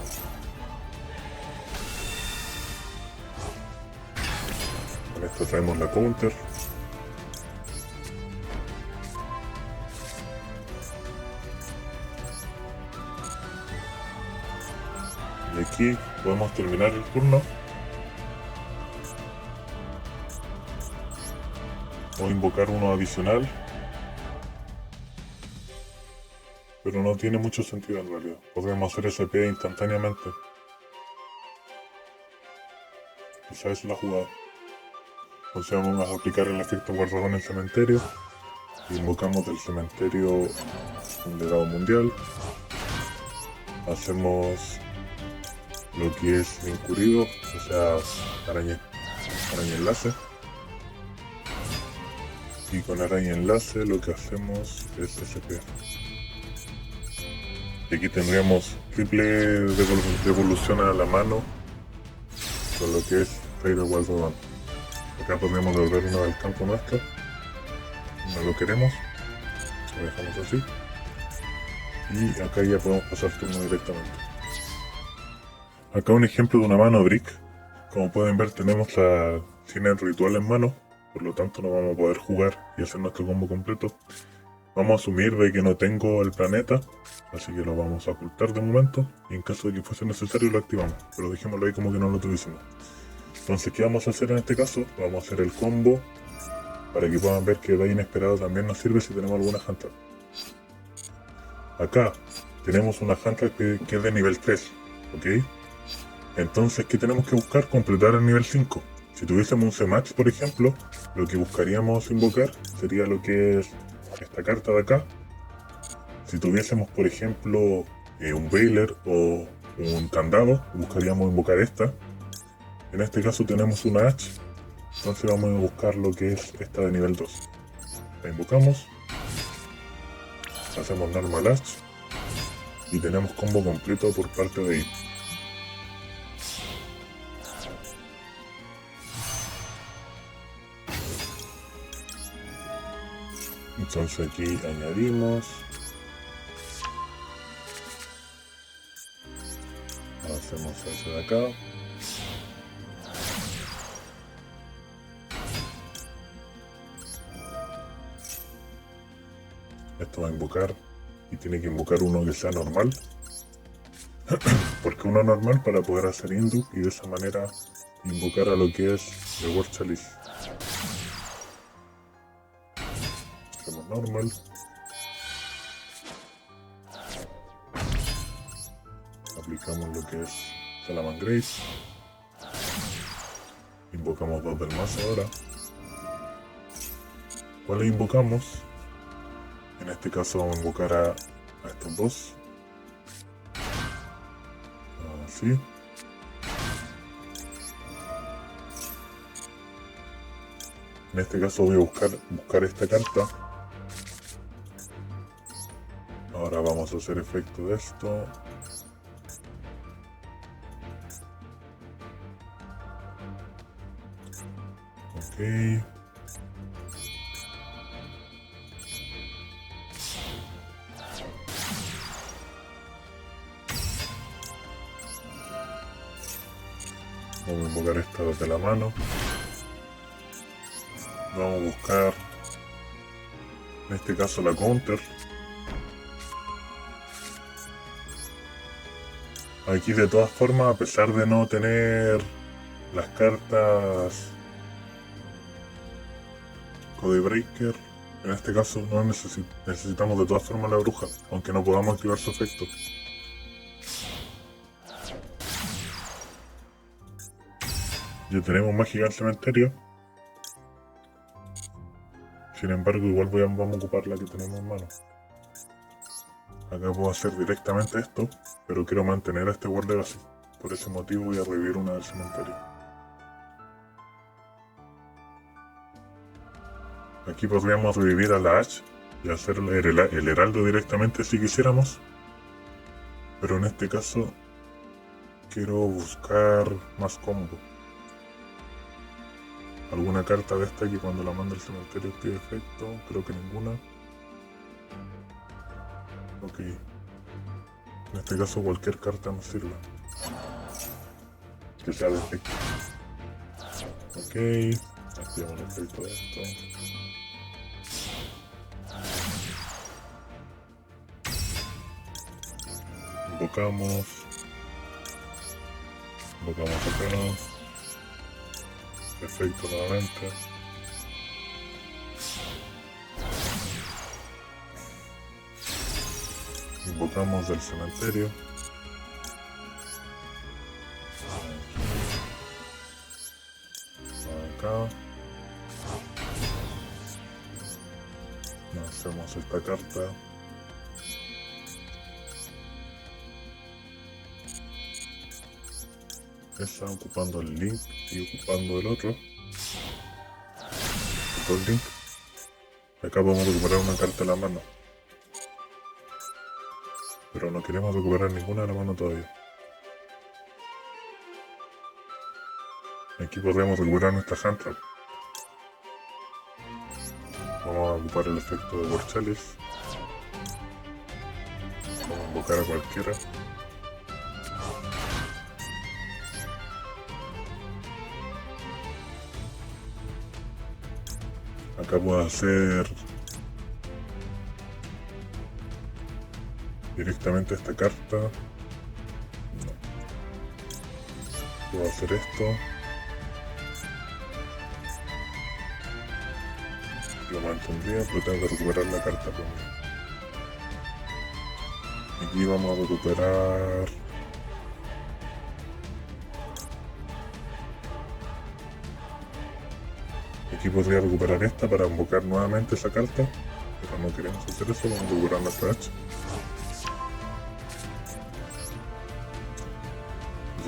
Con esto traemos la counter. Y aquí podemos terminar el turno. O invocar uno adicional. Pero no tiene mucho sentido en realidad. Podemos hacer SP instantáneamente. Esa es la jugada. Entonces vamos a aplicar el efecto guardador en el cementerio. Invocamos del cementerio un legado mundial. Hacemos lo que es incurrido, o sea, araña enlace. Y con araña enlace lo que hacemos es SP. Y aquí tendríamos triple devolución a la mano con lo que es Firewall Rodan. Acá podríamos devolver uno del campo nuestro. No lo queremos. Lo dejamos así. Y acá ya podemos pasar turno directamente. Acá un ejemplo de una mano Brick. Como pueden ver tenemos la tiene el ritual en mano. Por lo tanto no vamos a poder jugar y hacer nuestro combo completo. Vamos a asumir de que no tengo el planeta, así que lo vamos a ocultar de momento, y en caso de que fuese necesario lo activamos, pero dejémoslo ahí como que no lo tuviésemos. Entonces, ¿qué vamos a hacer en este caso? Vamos a hacer el combo, para que puedan ver que el inesperado también nos sirve si tenemos alguna hunter. Acá tenemos una hunter que es de nivel 3, ¿ok? Entonces, ¿qué tenemos que buscar? Completar el nivel 5. Si tuviésemos un C-Max, por ejemplo, lo que buscaríamos invocar sería lo que es esta carta de acá. Si tuviésemos por ejemplo un Veiler o un candado, buscaríamos invocar esta. En este caso tenemos una H, entonces vamos a buscar lo que es esta de nivel 2. La invocamos, hacemos normal H y tenemos combo completo por parte de Ip. Entonces aquí añadimos. Hacemos ese de acá. Esto va a invocar y tiene que invocar uno que sea normal. Porque uno normal para poder hacer induct y de esa manera invocar a lo que es el World Chalice. Hacemos normal. Aplicamos lo que es Salamangreat. Invocamos dos del mazo ahora. ¿Cuáles invocamos? En este caso vamos a invocar a estos dos. Así. En este caso voy a buscar esta carta. Ahora vamos a hacer efecto de esto. Ok. Vamos a invocar esta desde la mano. Vamos a buscar, en este caso, la counter. Aquí de todas formas, a pesar de no tener las cartas Codebreaker, en este caso no necesitamos de todas formas la bruja, aunque no podamos activar su efecto. Ya tenemos mágica en cementerio. Sin embargo, igual vamos a ocupar la que tenemos en mano. Acá puedo hacer directamente esto, pero quiero mantener a este World Legacy. Por ese motivo voy a revivir una del cementerio. Aquí podríamos revivir a la Ash y hacer el heraldo directamente si quisiéramos. Pero en este caso quiero buscar más combo. ¿Alguna carta de esta que cuando la mando al cementerio active efecto? Creo que ninguna. Ok. En este caso cualquier carta nos sirve. Que sea de efecto. Ok. Activamos el efecto de esto. Invocamos acá. Efecto nuevamente. Invocamos del cementerio. Acá. Hacemos esta carta. Esa ocupando el link y ocupando el otro. Ocupo el link. Acá podemos recuperar una carta en la mano. Pero no queremos recuperar ninguna de la mano todavía. Aquí podríamos recuperar nuestra hand trap. Vamos a ocupar el efecto de World Chalice. Vamos a invocar a cualquiera. Acá puedo hacer directamente esta carta. No. Puedo hacer esto. Lo mantendría, pero tengo que recuperar la carta primero. Aquí vamos a recuperar aquí podría recuperar esta para invocar nuevamente esa carta, pero no queremos hacer eso, vamos a recuperar nuestra H.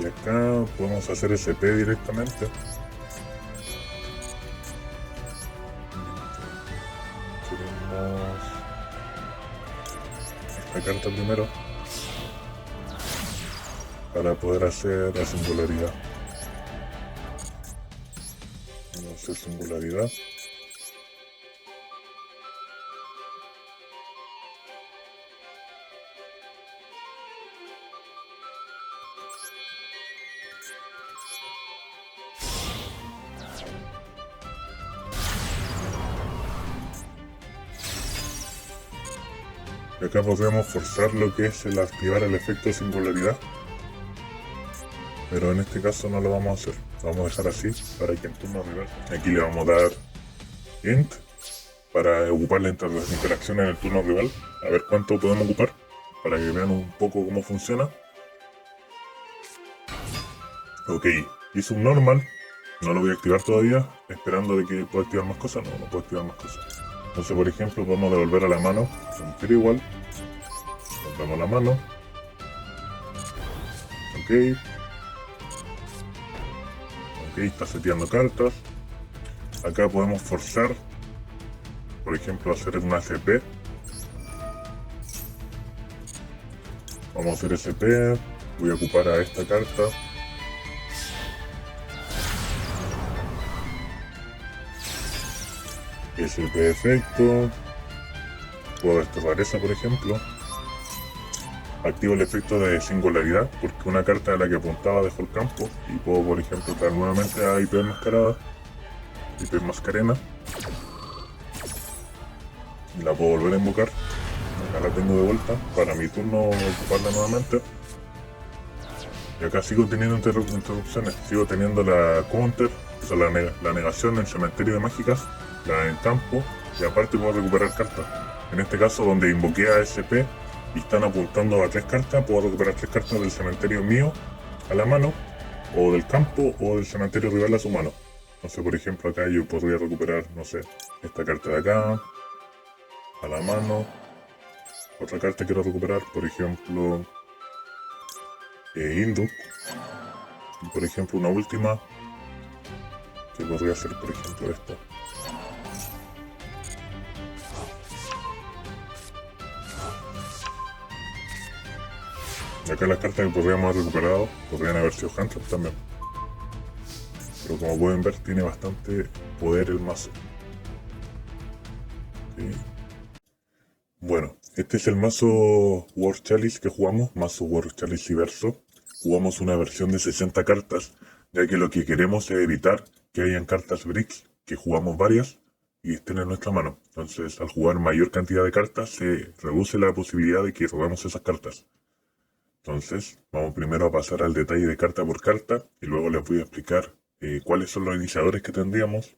Y acá podemos hacer SP directamente. Queremos esta carta primero para poder hacer la singularidad. Vamos a hacer singularidad. Y acá podríamos forzar lo que es el activar el efecto de singularidad. Pero en este caso no lo vamos a hacer. Lo vamos a dejar así para que en turno rival. Aquí le vamos a dar int para ocupar la interacción en el turno rival. A ver cuánto podemos ocupar para que vean un poco cómo funciona. Ok, hizo un normal. No lo voy a activar todavía, esperando de que pueda activar más cosas. No puedo activar más cosas. Entonces, por ejemplo, podemos devolver a la mano. Cementerio igual. Volvemos la mano. Ok. Ok, está seteando cartas. Acá podemos forzar, por ejemplo, hacer una SP. Vamos a hacer SP. Voy a ocupar a esta carta. SP efecto. Puedo desterrar esa, por ejemplo. Activo el efecto de singularidad, porque una carta de la que apuntaba dejó el campo. Y puedo, por ejemplo, traer nuevamente a IP enmascarada. IP enmascarena. Y la puedo volver a invocar. Acá la tengo de vuelta. Para mi turno ocuparla nuevamente. Y acá sigo teniendo interrupciones. Sigo teniendo la counter, o sea, la negación en el cementerio de mágicas, la en campo, y aparte puedo recuperar cartas. En este caso, donde invoqué a SP y están apuntando a 3 cartas, puedo recuperar 3 cartas del cementerio mío a la mano, o del campo, o del cementerio rival a su mano. Entonces, por ejemplo, acá yo podría recuperar, no sé, esta carta de acá, a la mano. Otra carta quiero recuperar, por ejemplo, Induk. Y por ejemplo, una última, que podría ser, por ejemplo, esta. Y acá las cartas que podríamos haber recuperado podrían haber sido Hunter también. Pero como pueden ver, tiene bastante poder el mazo. ¿Sí? Bueno, este es el mazo War Chalice que jugamos, mazo War Chalice y Verso. Jugamos una versión de 60 cartas, ya que lo que queremos es evitar que hayan cartas bricks, que jugamos varias, y estén en nuestra mano. Entonces, al jugar mayor cantidad de cartas, se reduce la posibilidad de que robemos esas cartas. Entonces, vamos primero a pasar al detalle de carta por carta, y luego les voy a explicar cuáles son los iniciadores que tendríamos,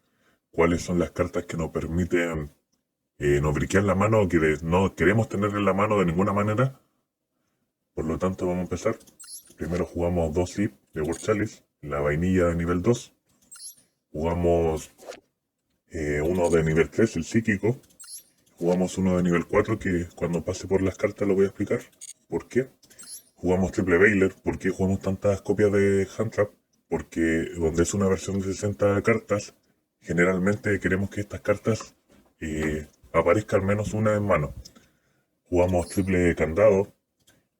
cuáles son las cartas que nos permiten no briquear la mano o que no queremos tener en la mano de ninguna manera. Por lo tanto, vamos a empezar. Primero jugamos 2 zip de War Chalice, la vainilla de nivel 2. Jugamos uno de nivel 3, el psíquico. Jugamos uno de nivel 4 que cuando pase por las cartas lo voy a explicar. ¿Por qué? Jugamos triple Baylor. ¿Por qué jugamos tantas copias de Handtrap? Porque donde es una versión de 60 cartas, generalmente queremos que estas cartas aparezca al menos una en mano. Jugamos triple candado.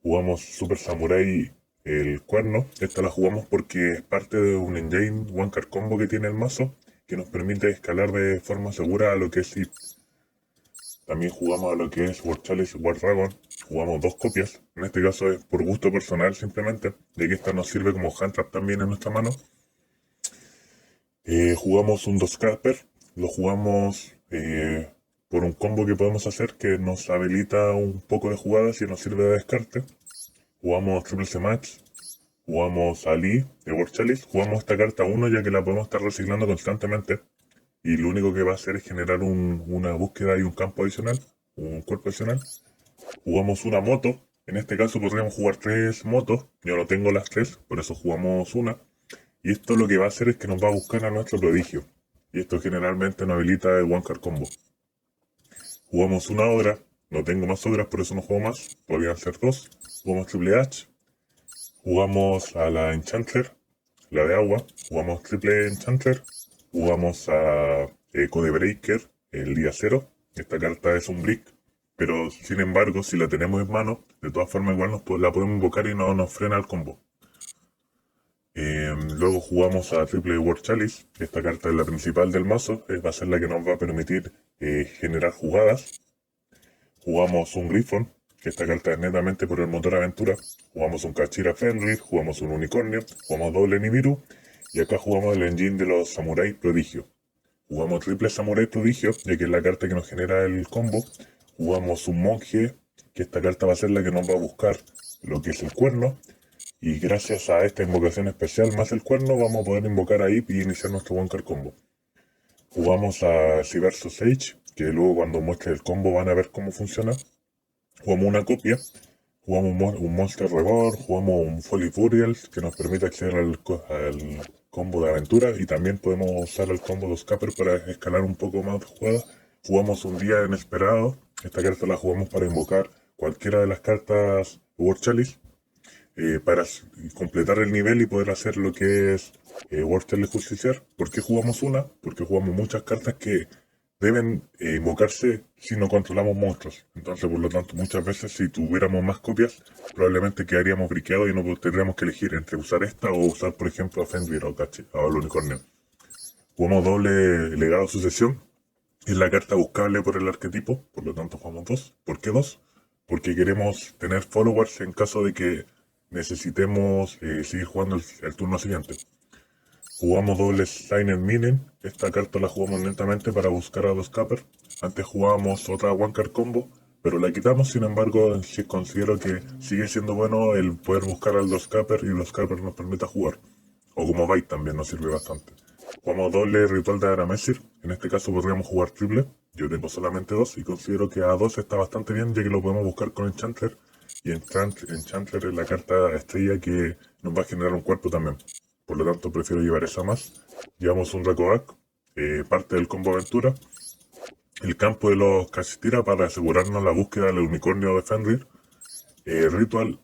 Jugamos Super Samurai el cuerno. Esta la jugamos porque es parte de un engine One Card Combo que tiene el mazo, que nos permite escalar de forma segura a lo que es Zip. También jugamos a lo que es War Chalice y War Dragon. Jugamos 2 copias. En este caso es por gusto personal simplemente, de que esta nos sirve como handtrap también en nuestra mano. Jugamos un 2 Casper. Lo jugamos por un combo que podemos hacer que nos habilita un poco de jugadas y nos sirve de descarte. Jugamos Triple C-Max. Jugamos a Lee de War Chalice. Jugamos esta carta 1 ya que la podemos estar reciclando constantemente. Y lo único que va a hacer es generar una búsqueda y un campo adicional, un cuerpo adicional. Jugamos una moto. En este caso podríamos jugar 3 motos. Yo no tengo las 3, por eso jugamos una. Y esto lo que va a hacer es que nos va a buscar a nuestro prodigio. Y esto generalmente nos habilita el One Card Combo. Jugamos una Ogra. No tengo más Ogras, por eso no juego más. Podrían ser 2. Jugamos Triple H. Jugamos a la Enchanter, la de agua. Jugamos Triple Enchanter. Jugamos a Codebreaker el día 0. Esta carta es un brick, pero sin embargo, si la tenemos en mano, de todas formas igual la podemos invocar y no nos frena el combo. Luego jugamos a Triple War Chalice. Esta carta es la principal del mazo, va a ser la que nos va a permitir generar jugadas. Jugamos un Griffon, que esta carta es netamente por el motor aventura. Jugamos un Kachira Fenrir, jugamos un Unicornio, jugamos doble Nibiru. Y acá jugamos el engine de los Samurai Prodigio. Jugamos triple Samurai Prodigio, ya que es la carta que nos genera el combo. Jugamos un Monje, que esta carta va a ser la que nos va a buscar lo que es el cuerno. Y gracias a esta invocación especial más el cuerno, vamos a poder invocar a Ip y iniciar nuestro Bunker Combo. Jugamos a Cyberso Sage, que luego cuando muestre el combo van a ver cómo funciona. Jugamos una copia, jugamos un Monster Reborn, jugamos un Folly Burial, que nos permite acceder al combo de aventura, y también podemos usar el combo de Scapper para escalar un poco más de jugada. Jugamos un Día Inesperado, esta carta la jugamos para invocar cualquiera de las cartas War Chalice, para completar el nivel y poder hacer lo que es War Chalice Justiciar. ¿Por qué jugamos una? Porque jugamos muchas cartas que deben invocarse si no controlamos monstruos. Entonces, por lo tanto, muchas veces si tuviéramos más copias, probablemente quedaríamos briqueados y no tendríamos que elegir entre usar esta o usar, por ejemplo, a Fenrir o al Unicornio. Jugamos doble Legado Sucesión. Es la carta buscable por el arquetipo, por lo tanto jugamos dos. ¿Por qué dos? Porque queremos tener followers en caso de que necesitemos seguir jugando el turno siguiente. Jugamos doble Signer Minen. Esta carta la jugamos lentamente para buscar a dos Scapper. Antes jugábamos otra One Card Combo, pero la quitamos. Sin embargo, sí considero que sigue siendo bueno el poder buscar al dos Scapper y los Scapper nos permita jugar. O como bait también nos sirve bastante. Jugamos doble Ritual de Aramesir. En este caso podríamos jugar triple. Yo tengo solamente dos y considero que A2 está bastante bien, ya que lo podemos buscar con Enchantler. Y Enchantler es la carta estrella que nos va a generar un cuerpo también. Por lo tanto, prefiero llevar esa más. Llevamos un Rakoak, parte del combo aventura. El campo de los Kashtira para asegurarnos la búsqueda del unicornio de Fenrir. Ritual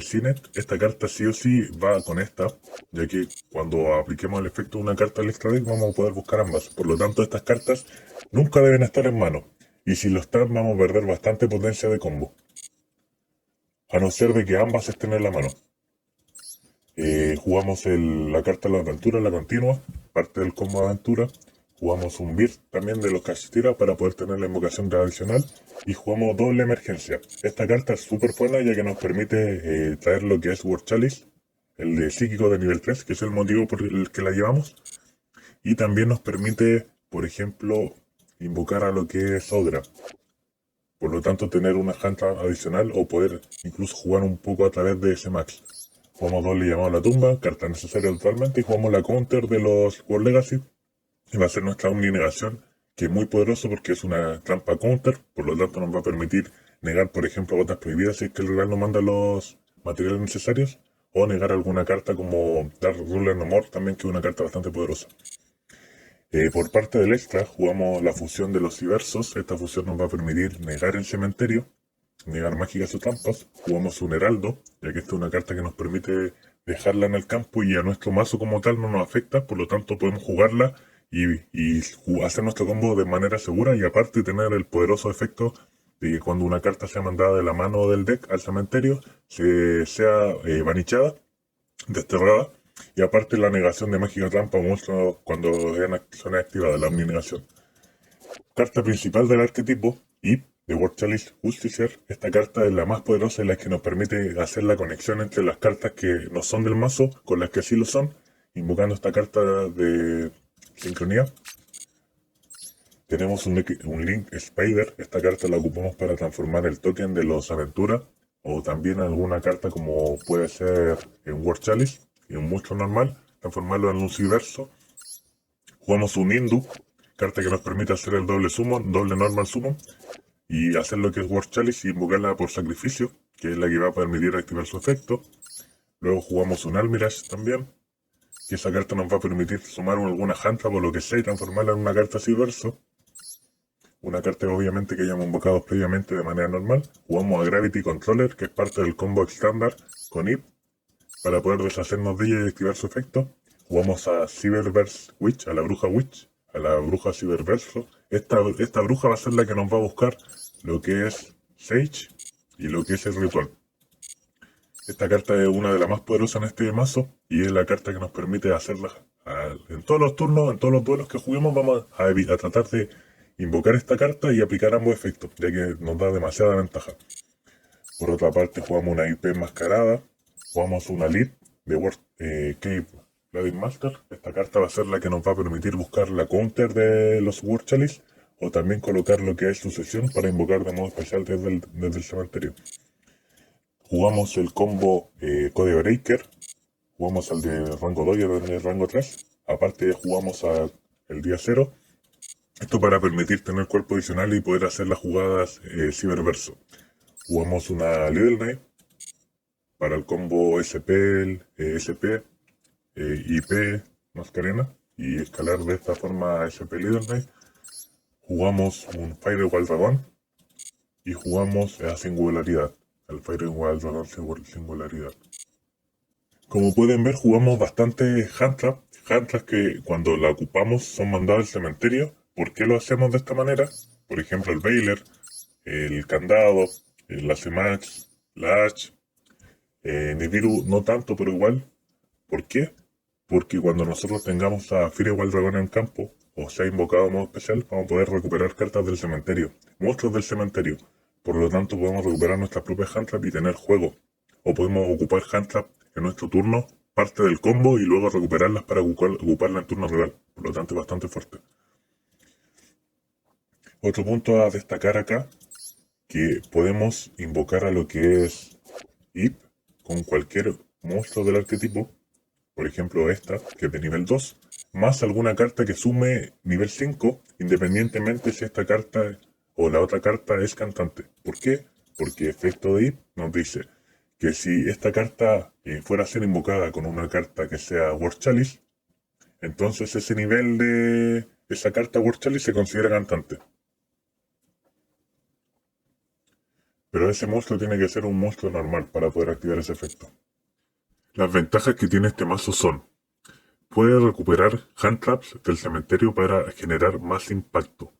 Cinet. Esta carta sí o sí va con esta, ya que cuando apliquemos el efecto de una carta del extra deck vamos a poder buscar ambas. Por lo tanto, estas cartas nunca deben estar en mano. Y si lo están, vamos a perder bastante potencia de combo. A no ser de que ambas estén en la mano. Jugamos la carta de la aventura, la continua, parte del combo de aventura. Jugamos un Beard también de los Kashtira para poder tener la invocación adicional. Y jugamos doble emergencia. Esta carta es súper buena ya que nos permite traer lo que es War Chalice, el de psíquico de nivel 3, que es el motivo por el que la llevamos. Y también nos permite, por ejemplo, invocar a lo que es Ogra. Por lo tanto, tener una hand adicional o poder incluso jugar un poco a través de ese max. Jugamos doble llamado a la tumba, carta necesaria totalmente, y jugamos la counter de los World Legacy. Y va a ser nuestra omninegación, que es muy poderoso porque es una trampa counter, por lo tanto nos va a permitir negar, por ejemplo, botas prohibidas si es que el rival no manda los materiales necesarios, o negar alguna carta como Dark Ruler No More, también que es una carta bastante poderosa. Por parte del extra, jugamos la fusión de los Cybersos. Esta fusión nos va a permitir negar el cementerio, negar mágicas o trampas. Jugamos un Heraldo, ya que esta es una carta que nos permite dejarla en el campo y a nuestro mazo como tal no nos afecta, por lo tanto podemos jugarla y hacer nuestro combo de manera segura, y aparte tener el poderoso efecto de que cuando una carta sea mandada de la mano del deck al cementerio, sea vanichada, desterrada, y aparte la negación de mágica trampa o monstruo cuando son activada la omninegación. Carta principal del arquetipo, y de War Chalice Justiciar. Esta carta es la más poderosa y la que nos permite hacer la conexión entre las cartas que no son del mazo con las que sí lo son, invocando esta carta de sincronía. Tenemos un Link Spider. Esta carta la ocupamos para transformar el token de los aventuras, o también alguna carta como puede ser en War Chalice y un monstruo normal, transformarlo en un Cyberso. Jugamos un Indu, carta que nos permite hacer el doble summon, doble normal summon, y hacer lo que es War Chalice y invocarla por sacrificio, que es la que va a permitir activar su efecto. Luego jugamos un Almirage también, que esa carta nos va a permitir sumar alguna handtrap o lo que sea y transformarla en una carta Cyberso. Una carta obviamente que hayamos invocado previamente de manera normal. Jugamos a Gravity Controller, que es parte del combo estándar con IP, para poder deshacernos de ella y activar su efecto. Jugamos a Cyberverse Witch, a la bruja Witch, a la bruja Cyberverso. Esta bruja va a ser la que nos va a buscar lo que es Sage y lo que es el ritual. Esta carta es una de las más poderosas en este mazo y es la carta que nos permite hacerla en todos los turnos, en todos los duelos que juguemos. Vamos a tratar de invocar esta carta y aplicar ambos efectos, ya que nos da demasiada ventaja. Por otra parte, jugamos una IP enmascarada, jugamos una lead de Cave Bloody Master. Esta carta va a ser la que nos va a permitir buscar la counter de los War Chalice o también colocar lo que es sucesión para invocar de modo especial desde el cementerio. Jugamos el combo Code Breaker, jugamos al de rango 2 y al de rango 3, aparte jugamos el día 0, esto para permitir tener cuerpo adicional y poder hacer las jugadas ciberverso. Jugamos una Little Knight para el combo SP, SP, IP, Mascarena y escalar de esta forma SP Little Knight. Jugamos un Firewall Dragón y jugamos a Singularidad, el Firewall Dragón Singularidad. Como pueden ver, jugamos bastante handtraps que cuando la ocupamos son mandados al cementerio. ¿Por qué lo hacemos de esta manera? Por ejemplo, el Bailer, el Candado, la C-Max, la H, Nibiru no tanto, pero igual. ¿Por qué? Porque cuando nosotros tengamos a Firewall Dragón en campo, o sea invocado a modo especial, vamos a poder recuperar cartas del cementerio, monstruos del cementerio. Por lo tanto, podemos recuperar nuestras propias handtraps y tener juego. O podemos ocupar handtrap en nuestro turno, parte del combo, y luego recuperarlas para ocuparla en turno rival. Por lo tanto, es bastante fuerte. Otro punto a destacar acá, que podemos invocar a lo que es IP con cualquier monstruo del arquetipo, por ejemplo esta, que es de nivel 2, más alguna carta que sume nivel 5, independientemente si esta carta o la otra carta es cantante. ¿Por qué? Porque efecto de IP nos dice que si esta carta fuera a ser invocada con una carta que sea War Chalice, entonces ese nivel de esa carta War Chalice se considera cantante. Pero ese monstruo tiene que ser un monstruo normal para poder activar ese efecto. Las ventajas que tiene este mazo son: puede recuperar handtraps del cementerio para generar más impacto.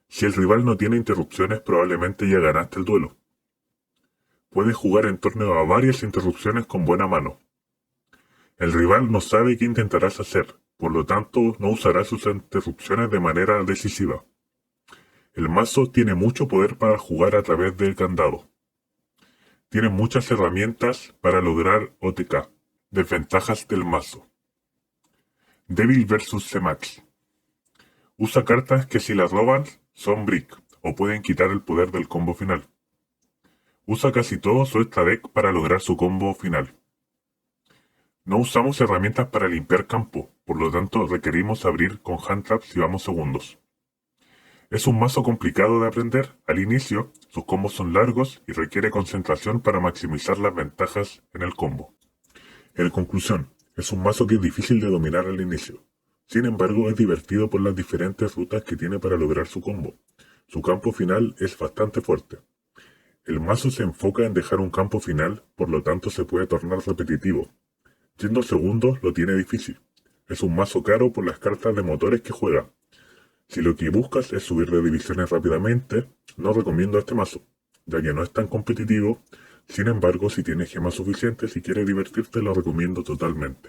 Si el rival no tiene interrupciones, probablemente ya ganaste el duelo. Puede jugar en torno a varias interrupciones con buena mano. El rival no sabe qué intentarás hacer, por lo tanto no usará sus interrupciones de manera decisiva. El mazo tiene mucho poder para jugar a través del candado. Tiene muchas herramientas para lograr OTK. Desventajas del mazo. Devil vs C-Max. Usa cartas que si las roban son brick o pueden quitar el poder del combo final. Usa casi todo su extra deck para lograr su combo final. No usamos herramientas para limpiar campo, por lo tanto requerimos abrir con handtraps si vamos segundos. Es un mazo complicado de aprender al inicio, sus combos son largos y requiere concentración para maximizar las ventajas en el combo. En conclusión, es un mazo que es difícil de dominar al inicio. Sin embargo, es divertido por las diferentes rutas que tiene para lograr su combo. Su campo final es bastante fuerte. El mazo se enfoca en dejar un campo final, por lo tanto se puede tornar repetitivo. Yendo segundos lo tiene difícil. Es un mazo caro por las cartas de motores que juega. Si lo que buscas es subir de divisiones rápidamente, no recomiendo este mazo, ya que no es tan competitivo. Sin embargo, si tienes gemas suficientes y quieres divertirte, lo recomiendo totalmente.